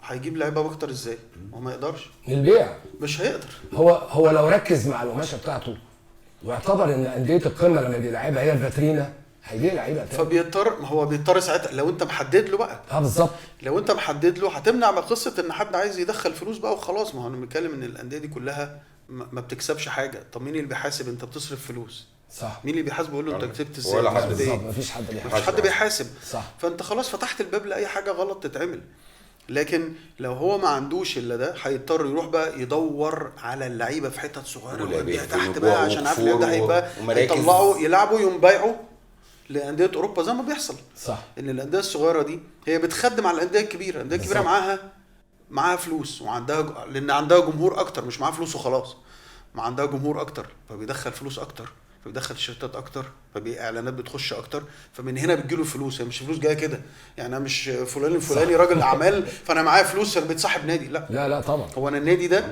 هيجيب لعيبه اكتر ازاي؟ هو ما يقدرش، للبيع. مش هيقدر. هو لو ركز مع القماشه بتاعته واعتبر ان انديه القمه لما بيلعبها هي الفاترينا هيبيع لعيبه تاني. فبيضطر، ما هو بيضطر ساعتها لو انت محدد له بقى. بالظبط. لو انت محدد له هتمنع بقى قصه ان حد عايز يدخل فلوس بقى وخلاص. ما هو انا بنتكلم ان الانديه دي كلها ما بتكسبش حاجه. طب مين اللي بيحاسب انت بتصرف فلوس؟ صح. مين اللي بيحاسبه يقول له انت كسبت ازاي؟ ولا حد. كسبت ايه؟ بالظبط. مفيش حد مفيش بيحاسب. حد بيحاسب. صح. فانت خلاص فتحت الباب لاي حاجه غلط تتعمل. لكن لو هو ما عندوش الا ده هيضطر يروح بقى يدور على اللعيبه في حتت صغيره ويبيع تحت بقى عشان عارف ان ده هيبقى يطلعوا يلعبوا يوم بايعوا لانديه اوروبا زي ما بيحصل. صح. ان الانديه الصغيره دي هي بتخدم على الانديه الكبيره. الانديه الكبيره معاها فلوس وعندها لان عندها جمهور اكتر، مش معاها فلوس وخلاص. ما عندها جمهور اكتر فبيدخل فلوس اكتر، فبيدخل تيشيرتات اكتر، اعلانات بتخش اكتر، فمن هنا بتجيله فلوس. هي مش فلوس جايه كده يعني. انا مش فلان الفلاني راجل اعمال فانا معايا فلوس فانا بتصاحب نادي. لا طبعا. هو انا النادي ده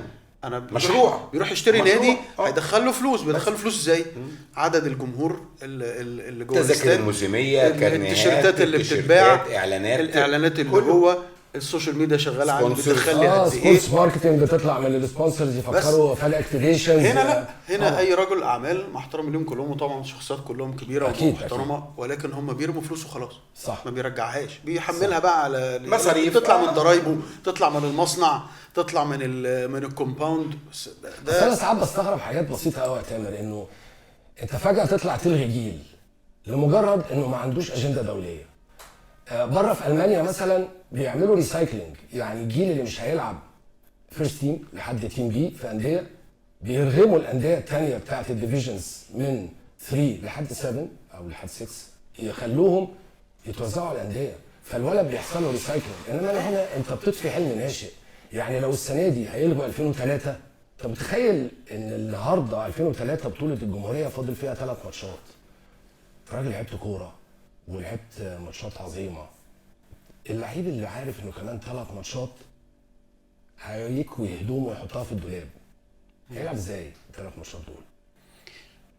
انا مشروع. بيروح يشتري مشروع. نادي هيدخل له فلوس. بيدخل له فلوس ازاي؟ عدد الجمهور اللي جوه التذاكر الموسميه، التيشيرتات اللي بتتباع، الاعلانات اللي جوه السوشيال ميديا شغاله عندي بتدخل لي قد ايه. سبونس ماركتنج بتطلع من السبونسرز يفكروا في الاكتيفيشنز. هنا لا، هنا اي رجل اعمال مع احترامي ليهم كلهم وطبعا شخصيات كلهم كبيره ومحترمه، ولكن هم بيرموا فلوس وخلاص. صح. ما بيرجعهاش، بيحملها بقى على مصاريف، تطلع من ضرايبه، تطلع من المصنع، تطلع من الكومباوند. بس انا ساعات بستغرب حاجات بسيطه قوي يا تامر، انه انت فجاه تطلع تلغي جيل لمجرد انه ما عندوش اجنده دوليه. بره في المانيا مثلا بيعملوا ريسايكلينج، يعني الجيل اللي مش هيلعب فيرست تيم لحد تيم بي في انديه بيرغموا الانديه الثانيه بتاعت الديفيجنز من 3 لحد 7 او لحد 6 يخلوهم يتوزعوا على الانديه، فالولد بيحصل له ريسايكلينج. انما هنا انت بتطفي حلم ناشئ. يعني لو السنه دي هيلغوا 2003، انت متخيل ان النهارده 2003 بطوله الجمهوريه فاضل فيها 3 ماتشات. راجل لعبت كوره ولعبت ماتشات عظيمه. اللعيب اللي عارف انه كمان 3 ماتشات هيكوي هدومه ويحطها في الدولاب، هيلعب ازاي ال3 ماتشات دول؟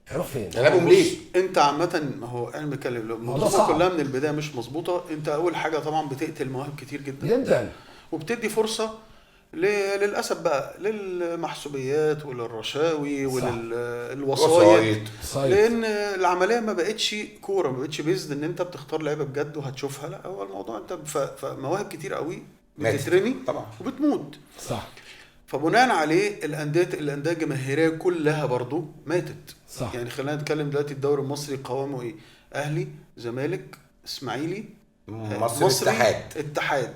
هيروح فين؟ هيلعبهم ليه؟ انت عامه ما هو انا بتكلم لو الموضوع كلها من البدايه مش مظبوطه. انت اول حاجه طبعا بتقتل مواهب كتير جدا جدا، وبتدي فرصه للاسف بقى للمحسوبيات وللرشاوي وسايط. وللوسايط، سايط. لان العمليه ما بقتش كوره، ما بقتش بيزد ان انت بتختار لعيبه بجد وهتشوفها. لا، هو الموضوع انت فمواهب كتير قوي ماتت. بتترمي طبعا. وبتموت. صح فبناء عليه الانديه الجماهيريه كلها برضو ماتت. صح. يعني خلينا نتكلم دلوقتي، الدوري المصري قوامه ايه؟ اهلي، زمالك، اسماعيلي، مصر اتحاد.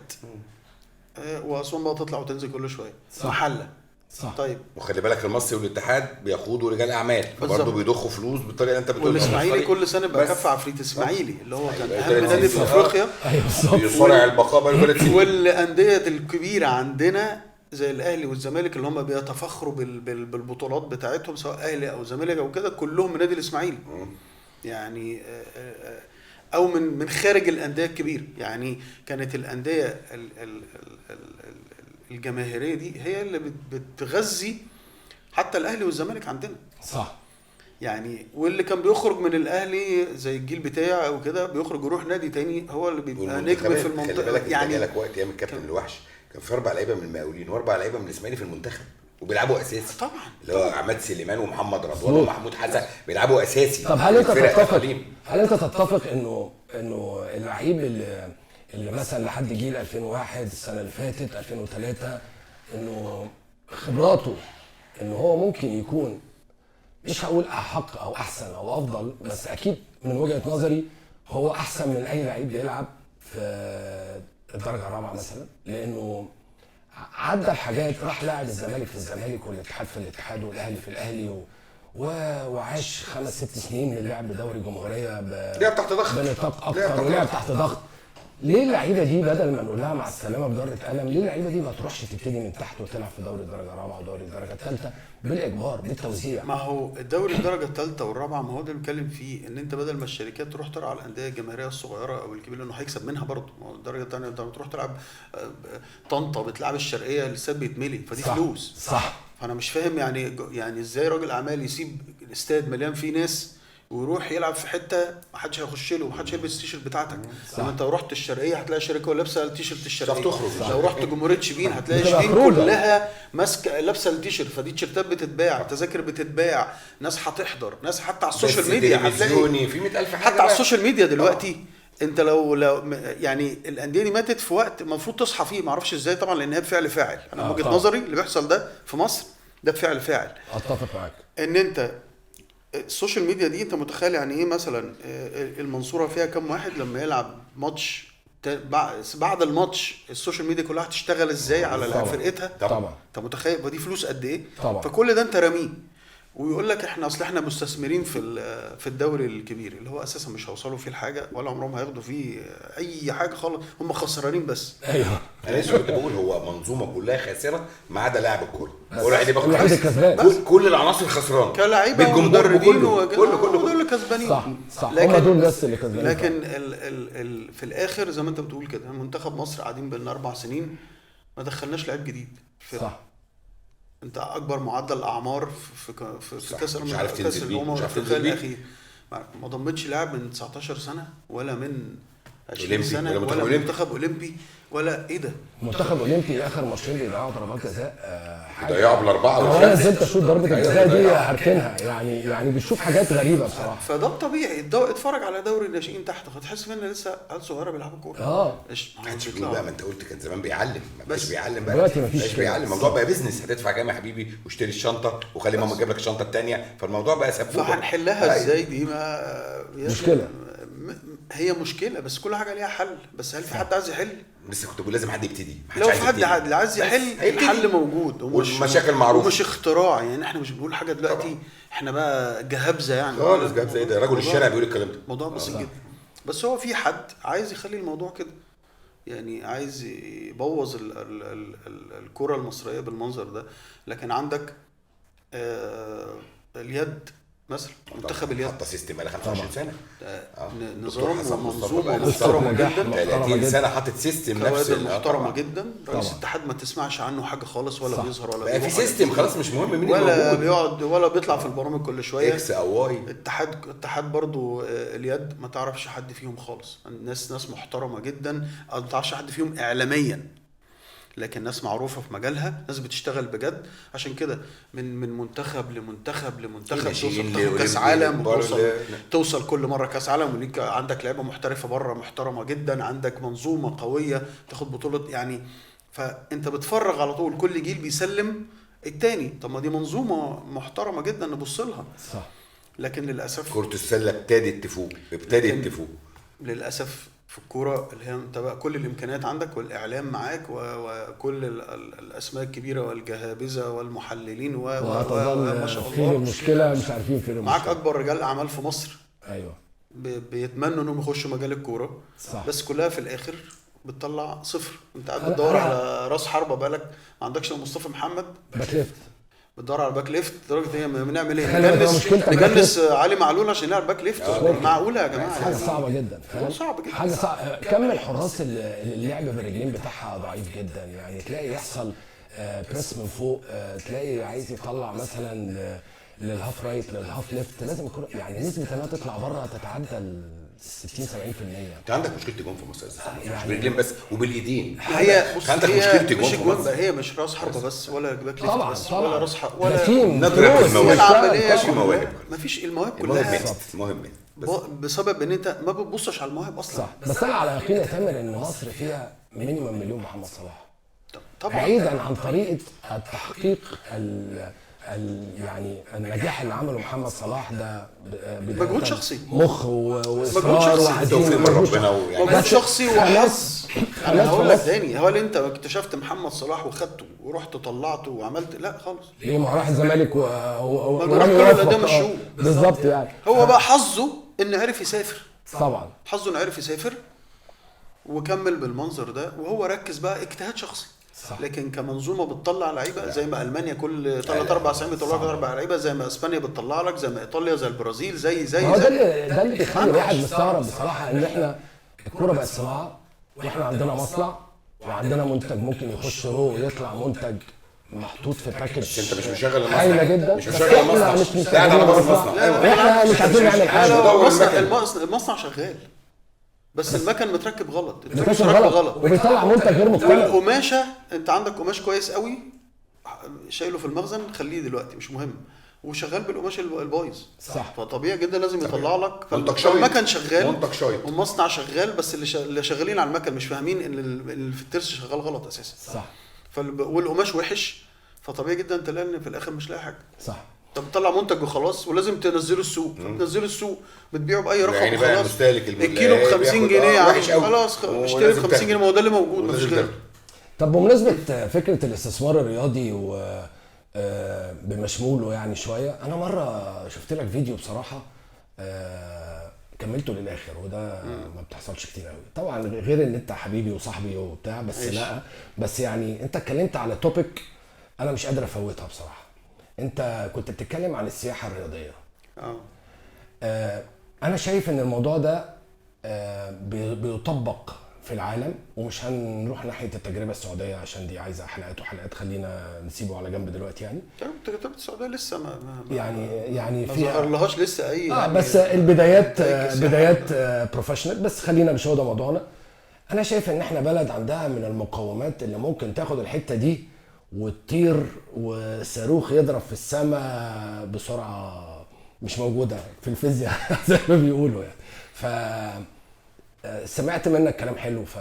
واسوان بقى تطلع وتنزل كل شويه، صح. محله. صح. طيب، وخلي بالك المصري والاتحاد بيقودوا رجال اعمال، فبرضه بالظبط. بيضخوا فلوس بالطريقه اللي انت بتقولها. والاسماعيلي كل سنه بقى بس. كف عفريت اسماعيلي اللي هو كان أيوة، اهم 30 نادي في سنة. افريقيا. ايوه بالظبط. بيصارع البقاء بقى 3 سنين. والانديه الكبيره عندنا زي الاهلي والزمالك اللي هم بيتفخروا بالبطولات بتاعتهم، سواء اهلي او زمالك او كده، كلهم من نادي الاسماعيلي. يعني او من خارج الانديه الكبيره. يعني كانت الانديه الجماهيريه دي هي اللي بتغذي حتى الاهلي والزمالك عندنا. صح. يعني واللي كان بيخرج من الاهلي زي الجيل بتاعي او كده بيخرج يروح نادي تاني، هو اللي بيبقى نجم في المنطقه. خلي بالك يعني جالك وقت ايام الكابتن الوحش كان في 4 لعيبه من المقاولين و4 لعيبه من الاسماعيلي في المنتخب وبيلعبوا اساسي. طبعا. اللي هو عماد سليمان ومحمد رضوان ومحمود حسن بيلعبوا اساسي. طب هل انت الفرق تتفق القديم. هل انت تتفق انه اللعيب اللي مثلا لحد جيل 2001 السنه اللي فاتت 2003 انه خبراته انه هو ممكن يكون، مش هقول احق او احسن او افضل، بس اكيد من وجهه نظري هو احسن من اي لعيب بيلعب في الدرجه الرابعه مثلا، لانه عدى الحاجات، راح لاعب الزمالك في الزمالك والاتحاد في الاتحاد والاهلي في الاهلي وعاش 5-6 سنين للعب بدوري جمهوريه لعب تحت ضغط بنطاق اكتر ولعب تحت ضغط. ليه اللعيبه دي بدل ما نقول لها مع السلامه بجره قلم، ليه اللعيبه دي ما تروحش تبتدي من تحت وتلعب في دوري الدرجه الرابعه ودوري الدرجه الثالثه بالاجبار بالتوزيع؟ ما هو الدوري الدرجه الثالثه والرابعه، ما هو ده اللي بنتكلم فيه، ان انت بدل ما الشركات تروح ترعى الانديه الجماهيريه الصغيره او الكبيره لانه هيكسب منها برضه. ما هو الدرجه الثانيه انت بتروح تلعب طنطا بتلعب الشرقيه الاستاد بيتملي، فدي صح. فلوس. صح. فانا مش فاهم يعني ازاي راجل اعمال يسيب الاستاد مليان فيه ناس ويروح يلعب في حته ما حدش هيخش له وما حدش هيلبس التيشيرت بتاعتك. لما انت رحت الشرقيه هتلاقي الشركه لابسه التيشيرت الشرقيه. لو رحت جمهوريه شبين هتلاقي شبين كلها ماسكه لابسه التيشيرت، فدي تيشيرتات بتتباع، تذاكر بتتباع، ناس هتحضر، ناس حتى على السوشيال ميديا هتلاقي في 100,000 حاجه حتى على السوشيال ميديا دلوقتي. انت لو يعني الانديه دي ماتت في وقت المفروض تصحى فيه، ما اعرفش ازاي طبعا، لان هي بفعل فاعل. انا من وجهه نظري اللي بيحصل ده في مصر ده بفعل فاعل. اتفق معاك ان انت السوشيال ميديا دي، انت متخيل يعني ايه مثلا المنصوره فيها كم واحد لما يلعب ماتش بعد الماتش السوشيال ميديا كلها هتشتغل ازاي على فرقتها؟ طبعا. انت متخيل ودي فلوس قد ايه؟ طبعا. فكل ده انت راميه ويقول لك احنا اصل احنا مستثمرين في الدوري الكبير اللي هو اساسا مش هيوصلوا فيه لحاجه ولا عمرهم هياخدوا فيه اي حاجه خالص، هم خسرانين بس. ايوه انا لسه كنت بقول هو منظومه كلها خاسره ما عدا لاعب الكوره. هو الوحيد اللي الوحيد الكسبان. كل العناصر خسرانه كلاعيبه ومدربين كله اللي كسبانين. صح صح. هم دول بس اللي كسبانين. لكن في الاخر زي ما انت بتقول كده، منتخب مصر قاعدين بقالنا 4 سنين ما دخلناش لعيب جديد. صح. انت اكبر معدل اعمار في كاس الامم، كاس الامم الافريقيه الاخير ما ضمتش لاعب من 19 سنه ولا من 20 سنه ولا منتخب اولمبي ولا ايه ده. منتخب اولمبي اخر ماتشين بيضيعوا ضربات جزاء ضيعوا بالاربعه. انا نزلت اشوط ضربه الجزاء دي هركنها. يعني بتشوف حاجات غريبه بصراحه. فده الطبيعي. اتفرج على دوري الناشئين تحت هتحس ان لسه عيال صغيره بيلعبوا كوره. مش بقى ما انت قلت كان زمان بيعلم، بس بيعلم بقى دلوقتي مفيش بيعلم. الموضوع بقى بيزنس، هتدفع كام يا حبيبي واشتري الشنطه وخلي ماما تجيب لك الشنطه الثانيه، فالموضوع بقى سبوبه. فهنحلها ازاي دي؟ ما مشكله، هي مشكله بس كل حاجه ليها حل. بس هل في حد عايز يحل؟ بس كنت بقول لازم حد يبتدي. لو في حد عايز يحل الحل موجود والمشاكل معروفه ومش اختراع. يعني احنا مش بنقول حاجه دلوقتي طبعا. احنا بقى جهابزه يعني خالص. جهابزه ايه ده؟ رجل الشارع بيقول الكلام ده. موضوع بسيط جدا. بس هو في حد عايز يخلي الموضوع كده، يعني عايز يبوظ الكره المصريه بالمنظر ده. لكن عندك اليد مثلا، منتخب اليد حتى سيستم بقى 25 سنه نظام ومنظومه محترمه جدا. 30 سنه حاطط سيستم نفس محترمه جدا. رئيس الاتحاد ما تسمعش عنه حاجه خالص ولا بيظهر ولا بقى في سيستم خلاص، مش مهم مين ولا بيقعد ولا بيطلع في البرامج كل شويه اكس او واي. اتحاد برضو اليد ما تعرفش حد فيهم خالص. ناس محترمه جدا، ما تعرفش حد فيهم اعلاميا، لكن ناس معروفه في مجالها، ناس بتشتغل بجد. عشان كده من منتخب لمنتخب توصل تاخد كاس عالم، توصل كل مره كاس عالم، وليك عندك لعيبه محترفه بره محترمه جدا، عندك منظومه قويه تاخد بطوله يعني. فانت بتفرغ على طول، كل جيل بيسلم التاني. طب ما دي منظومه محترمه جدا نبص لها. صح. لكن للاسف كرة السلة ابتدت تفوق للاسف في الكوره اللي هي انت بقى كل الامكانيات عندك والاعلام معاك وكل الاسماء الكبيره والجهابذه والمحللين وما شاء الله فين المشكله، مش عارفين فين المشكله. معاك اكبر رجال اعمال في مصر، ايوه، بيتمنوا انهم يخشوا مجال الكوره، صح. بس كلها في الاخر بتطلع صفر. انت قاعد بتدور على راس حربه، بالك ما عندكش مصطفى محمد باك ليفت، بتدور على باك ليفت. لدرجه هي بنعمل ايه، نجنس علي معلول عشان يلعب باك ليفت. معقوله يا جماعه؟ حاجه صعبه جدا، صعب جدا، حاجه صعبه. كم الحراس اللعب بالرجلين بتاعها ضعيف جدا، يعني تلاقي يحصل بريس من فوق، تلاقي عايز يطلع مثلا للهاف رايت للهاف ليفت، لازم يكون يعني نسبه انها تطلع بره تتعدى ال 60 70%. انت عندك مشكله جون في مصر مش بالرجلين بس وبالايدين. هي عندك مشكله جون مش في مصر، هي مش راس حربه بس ولا باك ليفت بس طبعا ولا راس حربه ولا ندرك المواهب. مفيش المواهب كلها مهم بسبب ان انت ما بتبصش على المواهب اصلا. صح. بس انا على يقين يا تامر ان مصر فيها مينيمم مليون محمد صلاح، طبعا بعيدا عن طريقه التحقيق يعني النجاح اللي عمله محمد صلاح ده مجهود شخصي، مخ واصرار وعزيمه من ربنا، مجهود شخصي وحظ. انا هقول لك تاني، هل انت اكتشفت محمد صلاح وخدته ورحت طلعته وعملت؟ لا خالص. ليه؟ ما راح الزمالك قدام الشو بالظبط. يعني هو بقى حظه ان عرف يسافر، طبعا حظه انه عرف يسافر وكمل بالمنظر ده، وهو ركز بقى اجتهاد شخصي. صح. لكن كمنظومه بتطلع لعيبه زي ما المانيا كل 3-4 سنين بتطلع لك 4 لعيبه، زي ما اسبانيا بتطلع لك، زي ما ايطاليا، زي البرازيل، زي ده اللي بيخلي الواحد مستغرب بصراحه، ان احنا الكوره بقت صناعه، واحنا عندنا مصنع وعندنا منتج ممكن يخش رو ويطلع منتج محطوط في باكج. بس انت مش مشغل المصنع، هايله جدا، مش مشغل المصنع، مش قاعد على باب المصنع. احنا مش عايزين نعمل حاجه. المصنع شغال بس المكن متركب غلط، وبيطلع منتج غير مكتمل. والقماشه انت عندك قماش كويس قوي شايله في المخزن، خليه دلوقتي مش مهم، وشغال بالقماش البايظ. صح. فطبيعي جدا لازم يطلع لك. فالمكن شغال والمصنع شغال، بس اللي شغالين على المكن مش فاهمين ان اللي في الترس شغال غلط اساسا. صح. والقماش وحش، فطبيعي جدا تلاقي ان في الاخر مش لاقي حاجه. صح. طب بتطلع منتج وخلاص ولازم تنزله السوق، فتنزله السوق بتبيعه باي رقم يعني وخلاص. الكيلو ب 50 جنيه خلاص اشتري ب 50 جنيه، ما هو ده اللي موجود، مفيش غيره. طب بمناسبه فكره الاستثمار الرياضي بمشموله يعني شويه، انا مره شفت لك فيديو بصراحه كملته للاخر، وده ما بتحصلش كتير قوي طبعا، غير ان انت حبيبي وصاحبي وبتاع، بس لا بس يعني انت اتكلمت على توبيك انا مش قادر افوتها بصراحه. انت كنت بتتكلم عن السياحه الرياضيه. انا شايف ان الموضوع ده بيطبق في العالم، ومش هنروح ناحيه التجربه السعوديه عشان دي عايزه حلقات وحلقات، خلينا نسيبه على جنب دلوقتي. يعني تجربه السعوديه لسه يعني ما ظهرلهاش لسه اي يعني بس البدايات بدايات بروفيشنال، بس خلينا مش هو ده موضوعنا. انا شايف ان احنا بلد عندها من المقومات اللي ممكن تاخد الحته دي وتطير، وصاروخ يضرب في السماء بسرعه مش موجوده في الفيزياء زي ما بيقولوا يعني. ف سمعت منك كلام حلو، ف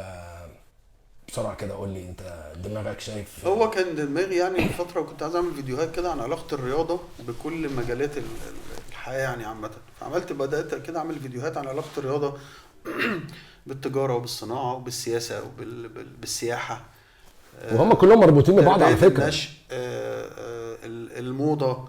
بسرعه كده قول لي انت دماغك شايف. هو كان دماغي يعني من فتره، وكنت عايز اعمل فيديوهات كده عن علاقه الرياضه بكل مجالات الحياه يعني عامه. بدات كده اعمل فيديوهات عن علاقه الرياضه بالتجاره وبالصناعه وبالسياسه وبالسياحه، وهم كلهم مربوطين ببعض على فكره. الموضه،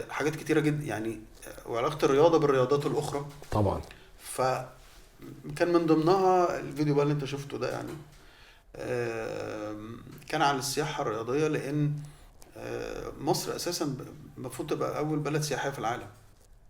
حاجات كتيره جدا يعني، وعلاقه الرياضه بالرياضات الاخرى طبعا. فكان من ضمنها الفيديو بقى اللي انت شفته ده يعني، كان عن السياحه الرياضيه، لان مصر اساسا المفروض تبقى اول بلد سياحيه في العالم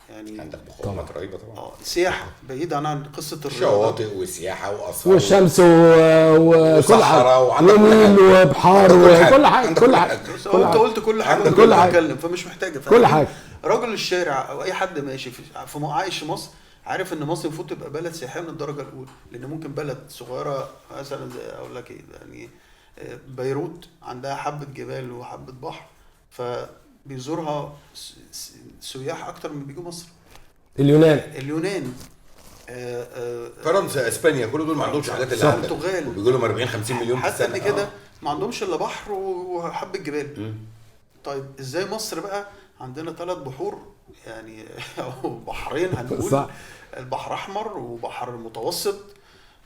يعني. عندك مقومات رهيبه طبعا. سياحه بعيدا عن قصه الرياضه، شواطئ وسياحه واثار والشمس وكل حاجه ونيل وبحار وكل حاجه. انت قلت كل حاجه، كل حاجه بتتكلم، فمش محتاجه كل حاجه. راجل الشارع او اي حد ماشي عايش في مصر عارف ان مصر المفروض تبقى بلد سياحيه من الدرجه الاولى، لان ممكن بلد صغيره مثلا زي اقول لك ايه يعني بيروت عندها حبة جبال وحبة بحر، فبيزورها سياح اكتر من بيجوا مصر. اليونان فرنسا، اسبانيا، كل دول ما عندهمش حاجات اللي عندك، البرتغال وبيجوا لهم 40 50 مليون في حتى السنه. ان كده ما عندهمش الا بحر وحبة جبال. طيب ازاي مصر بقى عندنا 3 بحور يعني او بحرين هنقول صح. البحر الاحمر وبحر متوسط،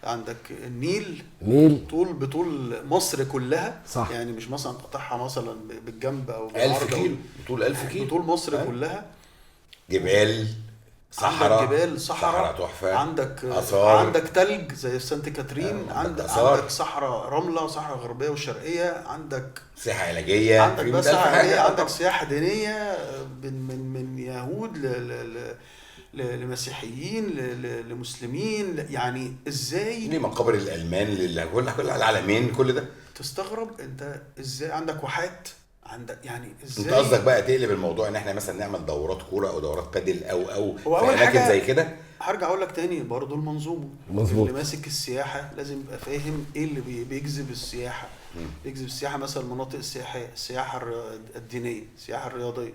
عندك النيل نيل بطول مصر كلها. صح. يعني مش مثلا تقطعها مثلا بالجنب او 1000 بالعرض كيلو، بطول 1000 كيلو، بطول مصر كلها. جبال، صحراء، عندك جبال صحراء تحفه، عندك آثار. عندك تلج زي في سانت كاترين، عندك صحراء رمله، صحراء غربيه والشرقيه، عندك سياحه علاجيه، عندك في بس 100,000 حاجه. عندك سياحه دينيه من يهود لمسيحيين لمسلمين. يعني ازاي ليه مقابر الالمان كل العالمين، كل ده تستغرب انت ازاي عندك واحات، عندك يعني ازاي. انت قصدك بقى تقلب الموضوع ان احنا مثلا نعمل دورات كوره او دورات بادل او هو في أول اماكن حاجة زي كده. هرجع اقول لك تاني برضه المنظومه. مظبوط. اللي ماسك السياحه لازم يبقى فاهم ايه اللي بيجذب السياحه. بيجذب السياحه مثلا المناطق السياحيه، السياحه الدينيه، السياحه الرياضيه،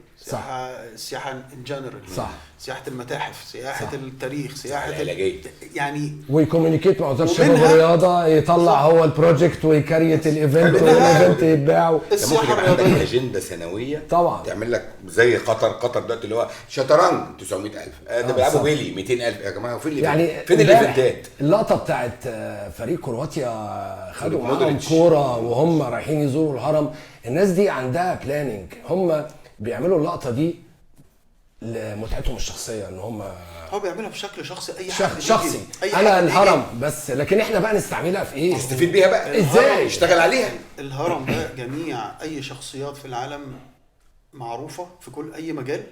السياحه ان جنرال، صح. سياحه المتاحف، سياحه صح. التاريخ، سياحه العلاجيه، يعني ويكوميونيكيت مع وزاره الشباب والرياضه، يطلع هو البروجكت ويكريت الايفنت والايفنت يتباع. ممكن السياحه يبقى عندك الرياضيه اجنده سنويه طبعا تعمل لك زي قطر دلوقتي اللي هو شطرنج 900,000 ده بيلعبوا بيلي 200,000 يا جماعه. فين يعني فين الايفنتات؟ اللقطه بتاعت فريق كرواتيا خدوا معاهم مودريتش. كوره وهم رايحين يزوروا الهرم. الناس دي عندها بلاننج، هم بيعملوا اللقطه دي لمتعتهم الشخصيه، ان هم هو بيعملها بشكل شخصي. اي حد شخصي. أي انا حد الهرم بس، لكن احنا بقى نستعملها في ايه؟ تستفيد بيها بقى ازاي؟ اشتغل عليها. الهرم ده جميع اي شخصيات في العالم معروفه في كل اي مجال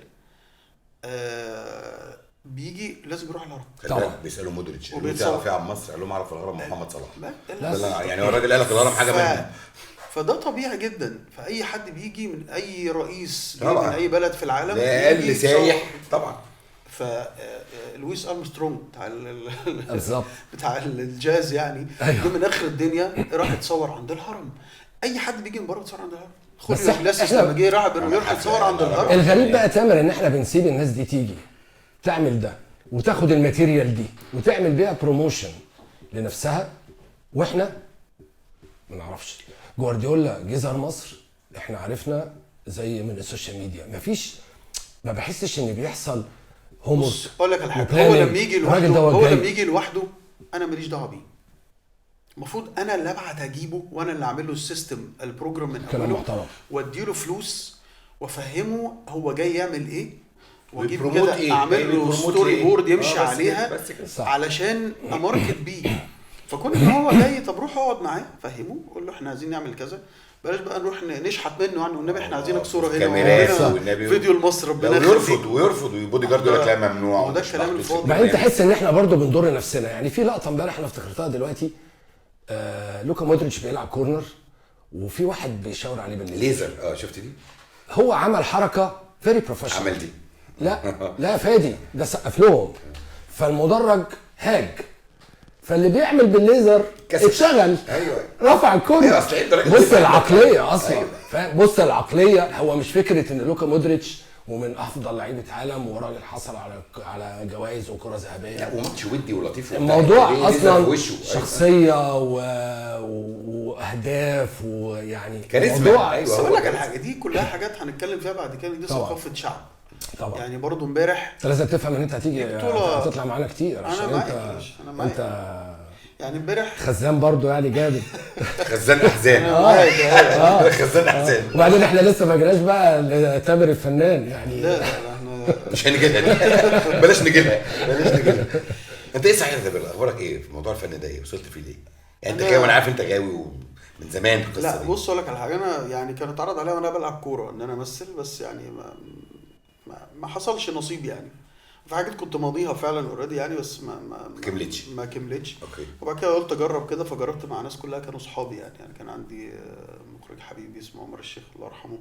بيجي لازم يروح الهرم. طبعا. بيسالوا مودريتش وبيتصور. تعرف ايه عن مصر؟ قال لهم اعرف الهرم محمد صلاح. لا. يعني هو الراجل قال لك الهرم حاجه منهم. فده طبيعي جدا. فاي حد بيجي من اي رئيس من طبعا. اي بلد في العالم ده اقل سايح طبعا. لويس ارمسترونج بالظبط بتاع الجاز يعني أيوه. جه من اخر الدنيا راح يتصور عند الهرم. اي حد بيجي من بره يتصور عند الهرم. بس خوليو لما جه راح نيويورك يتصور عند الهرم. الغريب بقى تامر ان احنا بنسيب الناس دي تيجي تعمل ده وتاخد الماتيريال دي وتعمل بيها بروموشن لنفسها، واحنا ما نعرفش. جوارديولا جه زار مصر، احنا عرفنا زي من السوشيال ميديا. ما بحسش ان بيحصل بص اقول لك الحاجه، هو لما يجي لوحده انا ماليش دعوه بيه. المفروض انا اللي ابعت اجيبه وانا اللي اعمل له السيستم البروجرام من اوله واديله فلوس وافهمه هو جاي يعمل ايه، واجيب كده اعمل له ستوري بورد يمشي عليها علشان اماركت بيه. فكون ان هو جاي، طب روح اقعد معاه فهمه، قول له احنا عايزين نعمل كذا، بلاش بقى نروح نشحت منه يعني والنبي احنا عايزينك صوره هنا والنبي فيديو لمصر ربنا ويرفض وبودي جارد يقول لك لا ممنوع. وده الكلام الفاضي. بعدين تحس ان احنا برضو بنضر نفسنا. يعني في لقطه امبارح انا افتكرتها دلوقتي، لوكا مودريتش بيلعب كورنر وفي واحد بيشاور عليه بالليزر. شفت دي؟ هو عمل حركه فيري بروفيشنال. عمل دي؟ لا فادي ده سقف لهم، فالمدرج هاج، فاللي بيعمل بالليزر اتشغل. ايوه رفع الكورنر. بص العقليه اصلا. أيوة. فاهم؟ بص العقليه. هو مش فكره ان لوكا مودريتش ومن افضل لعيبه عالم وراجل حصل على جوائز وكره ذهبيه. لا وماتش ودي ولطيف. الموضوع اصلا شخصيه واهداف ويعني كاريزما. ايوه اقول لك الحاجه دي كلها حاجات هنتكلم فيها بعد كده. دي ثقافه شعب طبعا. يعني برضو امبارح انت لازم تفهم ان انت هتيجي هتطلع معانا كتير عشان انت يعني امبارح خزان برضو يعني جامد. خزان احزان. خزان احزان. وبعدين احنا لسه ما جيناش بقى لتامر الفنان يعني. لا احنا مش هنجيلها دي. بلاش نجيلها. انت ايه صحيح يا تامر؟ اخبارك ايه في موضوع الفن ده؟ وصلت فيه ليه؟ يعني انت جاي وانا عارف انت جاوي من زمان القصه لا دي. بص اقول لك على حاجه. انا يعني كان اتعرض عليا وانا بلعب كوره ان انا امثل، بس يعني ما حصلش نصيب يعني. في حاجات كنت ماضيها فعلا اوريدي يعني، بس ما كملتش. اوكي. وبعد كده قلت اجرب كده، فجربت مع ناس كلها كانوا صحابي يعني كان عندي مخرج حبيبي اسمه عمر الشيخ الله يرحمه.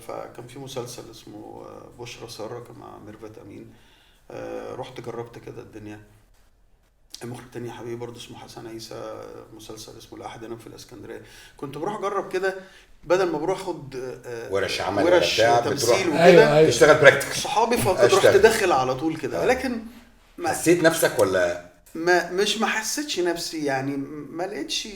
فكان في مسلسل اسمه بشرى ساره كان مع ميرفت امين. رحت جربت كده الدنيا المخرج تاني حبيبي برضه اسمه حسن عيسى، مسلسل اسمه الأحد ينام في الإسكندرية. كنت بروح أجرب كده بدل ما بروح أخد ورش عمل ورش بتاع، تمثيل بتروح وكده تشتغل براكتيكال صحابي، فكنت رحت داخل على طول كده. لكن حسيت نفسك ولا ما حسيتش نفسي يعني، ما لقيتش،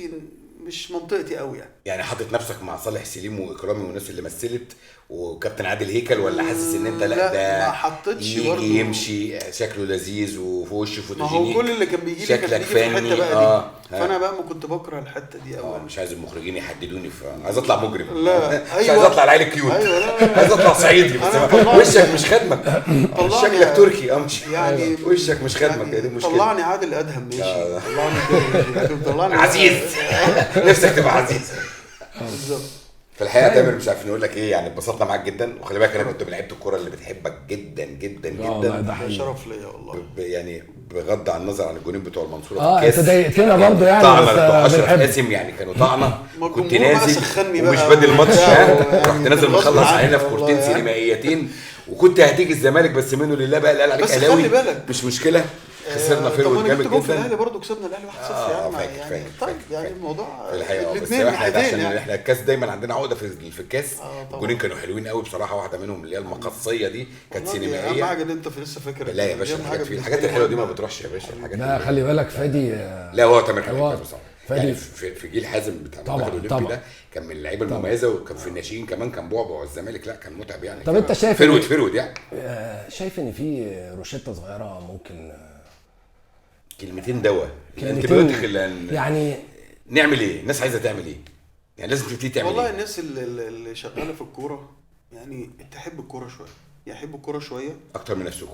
مش منطقتي قوي يعني حاطط نفسك مع صالح سليم واكرامي والناس اللي مثلت وكابتن عادل هيكل، ولا حاسس ان انت لا ده ما حطيتش برضه يمشي شكله لذيذ وفي وشه فوتوجينيك؟ ما هو كل اللي كان بيجي لي كان بيجي في الحته بقى دي. فانا بقى ما كنت بكره الحته دي قوي. مش عايز المخرجين يحددوني، عايز اطلع مجرم. لا مش عايز اطلع العيل كيوت. عايز اطلع صعيدي بس وشك مش خدمك، شكلك تركي امشي يعني، وشك مش خدمك. دي مشكله. طلعني عادل ادهم ماشي، طلعني عزيز نفسك تبقى عزيز بالظبط. في الحقيقه تامر مش عارفين نقول لك ايه يعني، اتبسطنا معاك جدا. وخلي بالك انا كنت من لعيبه الكوره اللي بتحبك جدا جدا جدا. ده شرف ليا والله. يعني بغض عن النظر عن الجونين بتوع المنصوره انت ضايقتنا برضه يعني، بس اشرف قاسم يعني كانوا طعنه. كنت نازل ومش بادئ الماتش، رحت نازل مخلص علينا في كورتين سينمائيتين، وكنت هتيجي الزمالك بس منه لله بقى اللي قال عليك اهلاوي مش مشكله. خسرنا فيرود جامد جدا. في الاهلي برضه كسبنا الاهلي 1-0 يعني طيب يعني الموضوع الاثنين عشان يعني. احنا الكاس دايما عندنا عقده في الكاس. الجونين كانوا حلوين قوي بصراحه، واحده منهم اللي هي المقصيه دي كانت سينمائيه. اهم حاجه ان انت لسه فاكر. لا يا باشا الحاجات الحلوه دي ما بتروحش يا باشا. الحاجات لا خلي بالك فادي. لا هو تامر حبيبي بصراحه يعني فادي في جيل حازم بتاع المنتخب الاولمبي ده كان من اللعيبه المميزه، وكان في الناشئين كمان كان بعبع الزمالك. لا كان متعب يعني. طب انت شايف فيرود يعني شايف ان في روشته صغيره ممكن كلمتين دواء يعني نعمل ايه؟ الناس عايزه تعمل ايه؟ يعني لازم تبتدي تعمل والله ايه؟ الناس اللي شغاله في الكوره يعني تحب الكوره شويه، يعني حبوا الكوره شويه اكتر من نفسكم.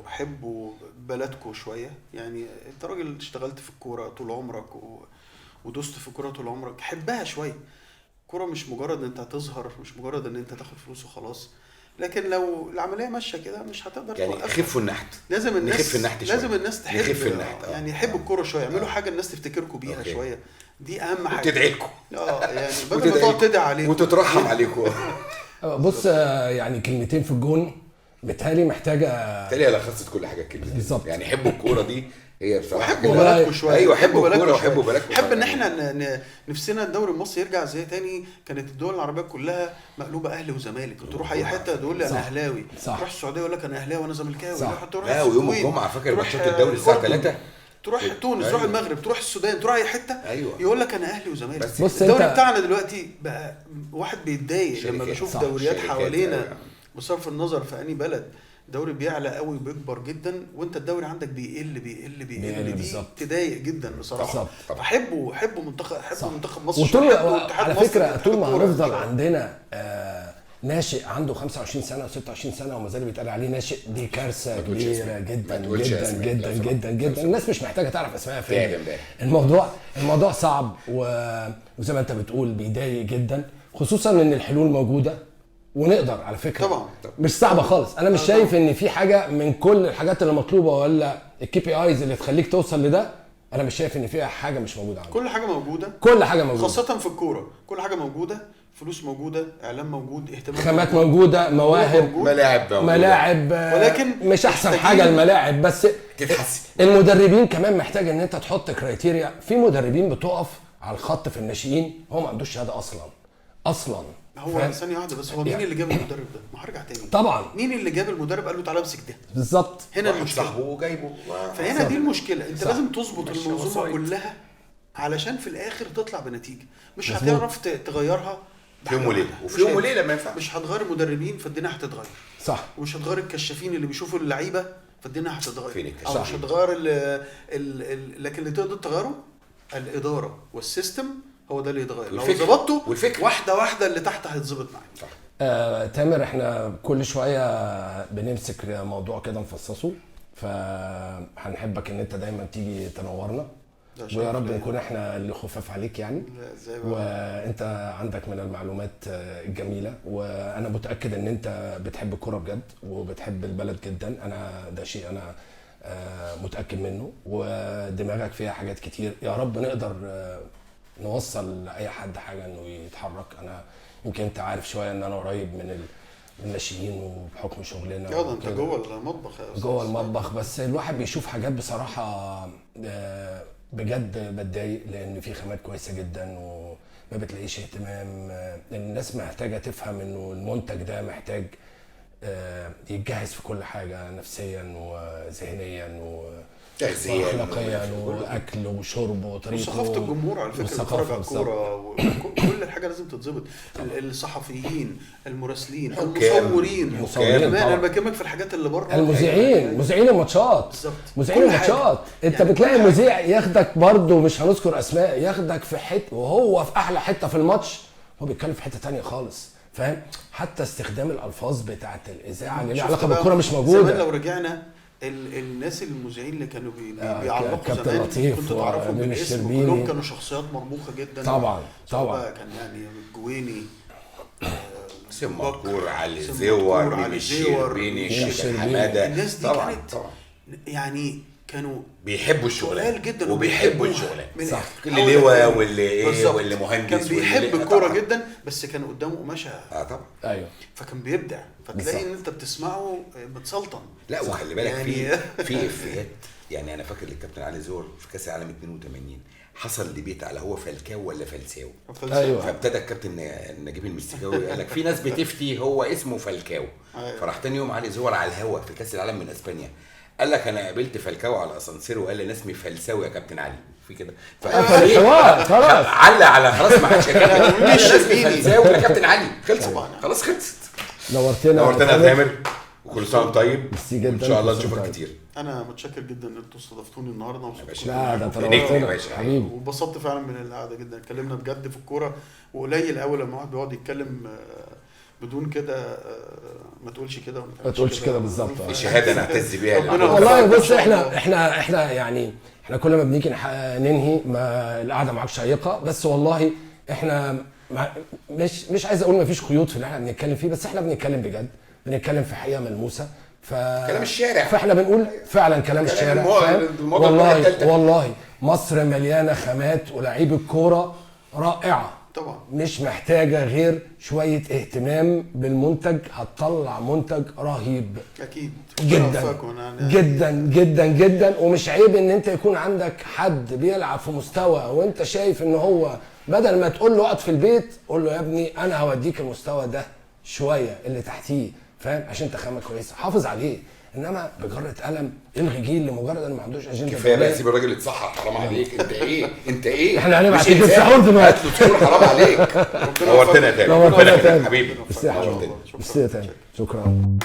حبوا بلدكم شويه. يعني انت راجل اشتغلت في الكوره طول عمرك ودوست في الكوره طول عمرك، حبها شويه. الكوره مش مجرد ان انت هتظهر، مش مجرد ان انت تاخد فلوس وخلاص. لكن لو العمليه ماشيه كده مش هتقدر يعني خفوا النحت. لازم الناس نخف النحت شويه، لازم الناس تحب يعني يحبوا الكوره شويه، يعملوا حاجه الناس تفتكركم بيها شويه. دي اهم حاجه. وتدعي لكم يعني بدل ما تقعد تدعي عليكم وتترحم عليكم. بص يعني كلمتين في الجون بتهالي محتاجه لخصت كل حاجه كلمه بالظبط. يعني حبوا الكوره دي هي بصراحه حبوا بلدكم شويه. ايوه حبوا الكوره وحبوا بلدكم. حب ان احنا نفسنا الدوري المصري يرجع زي تاني. كانت الدول العربيه كلها مقلوبه اهلي وزمالك. تروح اي حته تقول لي انا اهلاوي، تروح السعوديه يقول لك انا اهلاوي وانا زملكاوي. لا ويوم الجمعه فاكر ماتشات الدوري الساعه 3 تروح تونس، تروح المغرب، تروح السودان، تروح اي حته يقول لك انا اهلي وزمالك. الدوري بتاعنا دلوقتي بقى واحد بيتضايق لما بيشوف دوريات حوالينا بصرف النظر في اني بلد الدوري بيعلى قوي وبيكبر جدا، وانت الدوري عندك بيقل دي تضايق جدا بصراحه. فحبوا منتخب مصر. وطول على فكره طول ما هنفضل عندنا ناشئ عنده 25 سنه و 26 سنه وما زال بيتقال عليه ناشئ، دي كارثه كبيره جدا جدا جدا جدا جدا. الناس مش محتاجه تعرف اسمها فين. الموضوع صعب وزي ما انت بتقول بيضايق جدا، خصوصا ان الحلول موجوده ونقدر على فكره طبعا مش صعبه خالص. انا مش شايف ان في حاجه من كل الحاجات اللي مطلوبه ولا الكي بي ايز اللي تخليك توصل لده. انا مش شايف ان فيها حاجه مش موجوده عندنا. كل حاجه موجوده، كل حاجه موجوده خاصه في الكوره. كل حاجه موجوده، فلوس موجوده، اعلام موجود، اهتمام خامات موجوده، مواهب، ملاعب ولكن مش احسن حاجه الملاعب بس تتحسن. المدربين كمان محتاج ان انت تحط كرايتيريا. في مدربين بتقف على الخط في الناشئين هو ما عندوش شهاده اصلا. هو ثانيه واحده بس، هو مين اللي جاب المدرب ده؟ ما هرجع تاني طبعا مين اللي جاب المدرب قال له تعالى امسك ده بالظبط. هنا المشكله صاحبه جايبه. فهنا دي المشكله. انت لازم تظبط المنظومه كلها علشان في الاخر تطلع بنتيجه. مش هتعرف تغيرها في يوم وليله، وفي يوم وليله ما ينفعش. مش هتغير المدربين فالدنيا هتتغير صح، ومش هتغير الكشافين اللي بيشوفوا اللعيبه فالدنيا هتتغير، او مش هتغير لكن اللي تقدر تغيره الاداره والسيستم. هو ده اللي يتغير لو ظبطته واحده واحده اللي تحت هيتظبط معاك. تامر احنا كل شويه بنمسك موضوع كده نفصصه، فهنحبك ان انت دايما تيجي تنورنا ويا رب نكون احنا اللي خفاف عليك يعني. وانت عندك من المعلومات الجميله، وانا متاكد ان انت بتحب الكوره بجد وبتحب البلد جدا. انا ده شيء انا متاكد منه، ودماغك فيها حاجات كتير. يا رب نقدر نوصل لاي حد حاجه انه يتحرك. انا يمكن انت عارف شويه ان انا قريب من الناشئين وبحكم شغلنا ده انت وكده. جوه المطبخ يا أستاذ. جوه المطبخ. بس الواحد بيشوف حاجات بصراحه بجد بتضايق، لان في خامات كويسه جدا وما بتلاقيش اهتمام. الناس محتاجه تفهم انه المنتج ده محتاج يتجهز في كل حاجه، نفسيا وذهنيا تغذية واخلاقيا واكل وشرب وطريقه وثقافه الجمهور على فكره اللي بيتفرج على الكوره، وكل الحاجه لازم تتظبط. الصحفيين، المراسلين، المصورين كمان. انا بكلمك في الحاجات اللي بره، مذيعين الماتشات، مذيعين الماتشات. انت بتلاقي مذيع ياخدك برضو، مش هنذكر اسماء، ياخدك في حته وهو في احلى حته في الماتش هو بيتكلم في حته تانية خالص، فاهم؟ حتى استخدام الالفاظ بتاعه الاذاعه اللي ليها علاقه بالكوره مش موجوده. زمان لو رجعنا الناس المذيعين اللي كانوا بيعلقوا زمان كنت تعرفهم بالاسم، كلهم كانوا شخصيات مرموقه جدا. طبعا كان يعني الجويني، سم مذكور، علي زور، الشربيني، حماده. الناس دي طبعا كانت يعني كانوا بيحبوا الشغلانه جدا وبيحبوا الشغلانه، صح. اللي لواء واللي ايه واللي مهندس كان بيحب الكوره جدا، بس كان قدامه قماشه. طبعا ايوه. فكان بيبدع، فتلاقي ان انت بتسمعه متسلطن. لا وخلي بالك يعني في افيهات. يعني انا فاكر الكابتن علي زور في كاس العالم 82 حصل ديبيت على هو فالكاو ولا فالساو. ايوه. فابتدى الكابتن نجيب المستكاوي قال لك في ناس بتفتي هو اسمه فالكاو. فراح تاني يوم علي زور على الهوا في كاس العالم من اسبانيا قال لك انا قابلت فالكاو على الاسانسير وقال لي انا اسمي فلساوي يا كابتن علي في كده. خلاص علق على خلاص ما حدش يتكلم. مش اسمي فلساوي يا كابتن علي، خلاص خلصت. نورتنا يا تامر، وكل سنه وانت طيب. ان شاء الله نشوفك كتير. انا متشكر جدا ان انتوا استضفتوني النهارده. لا ده انت نورتنا حبيبي، وبسطت فعلا من القعده جدا. اتكلمنا بجد في الكوره، وقليل قوي لما واحد بيقعد يتكلم بدون كده ما تقولش كده ما تقولش كده بالظبط. الشهاده نعتز بيها والله. بص احنا يعني احنا كل ما بنيجي ننهي ما القعده معاك شيقه، بس والله احنا مش عايز اقول ما فيش قيود في اللي احنا بنتكلم فيه، بس احنا بنتكلم بجد، بنتكلم في حقيقه ملموسه. كلام الشارع. فاحنا بنقول فعلا كلام الشارع. والله مصر مليانه خامات ولاعيب الكوره رائعه طبعا، مش محتاجه غير شويه اهتمام بالمنتج، هتطلع منتج رهيب اكيد جدا جدا جدا جدا. ومش عيب ان انت يكون عندك حد بيلعب في مستوى وانت شايف ان هو بدل ما تقول له اقعد في البيت قول له يا ابني انا هوديك المستوى ده شويه اللي تحتيه، فاهم؟ عشان انت خامه كويسه حافظ عليه. انما بجرة قلم الغي جيل لمجرد ان ما عندوش اجنده. كفايه بقى سيب الراجل يتصحح، حرام عليك. انت ايه احنا هنبعت لك السحور دلوقتي. هات له سحور، حرام عليك. نورتنا تاني. نورتنا تاني حبيبي. بس يا حبيبي. شكرا.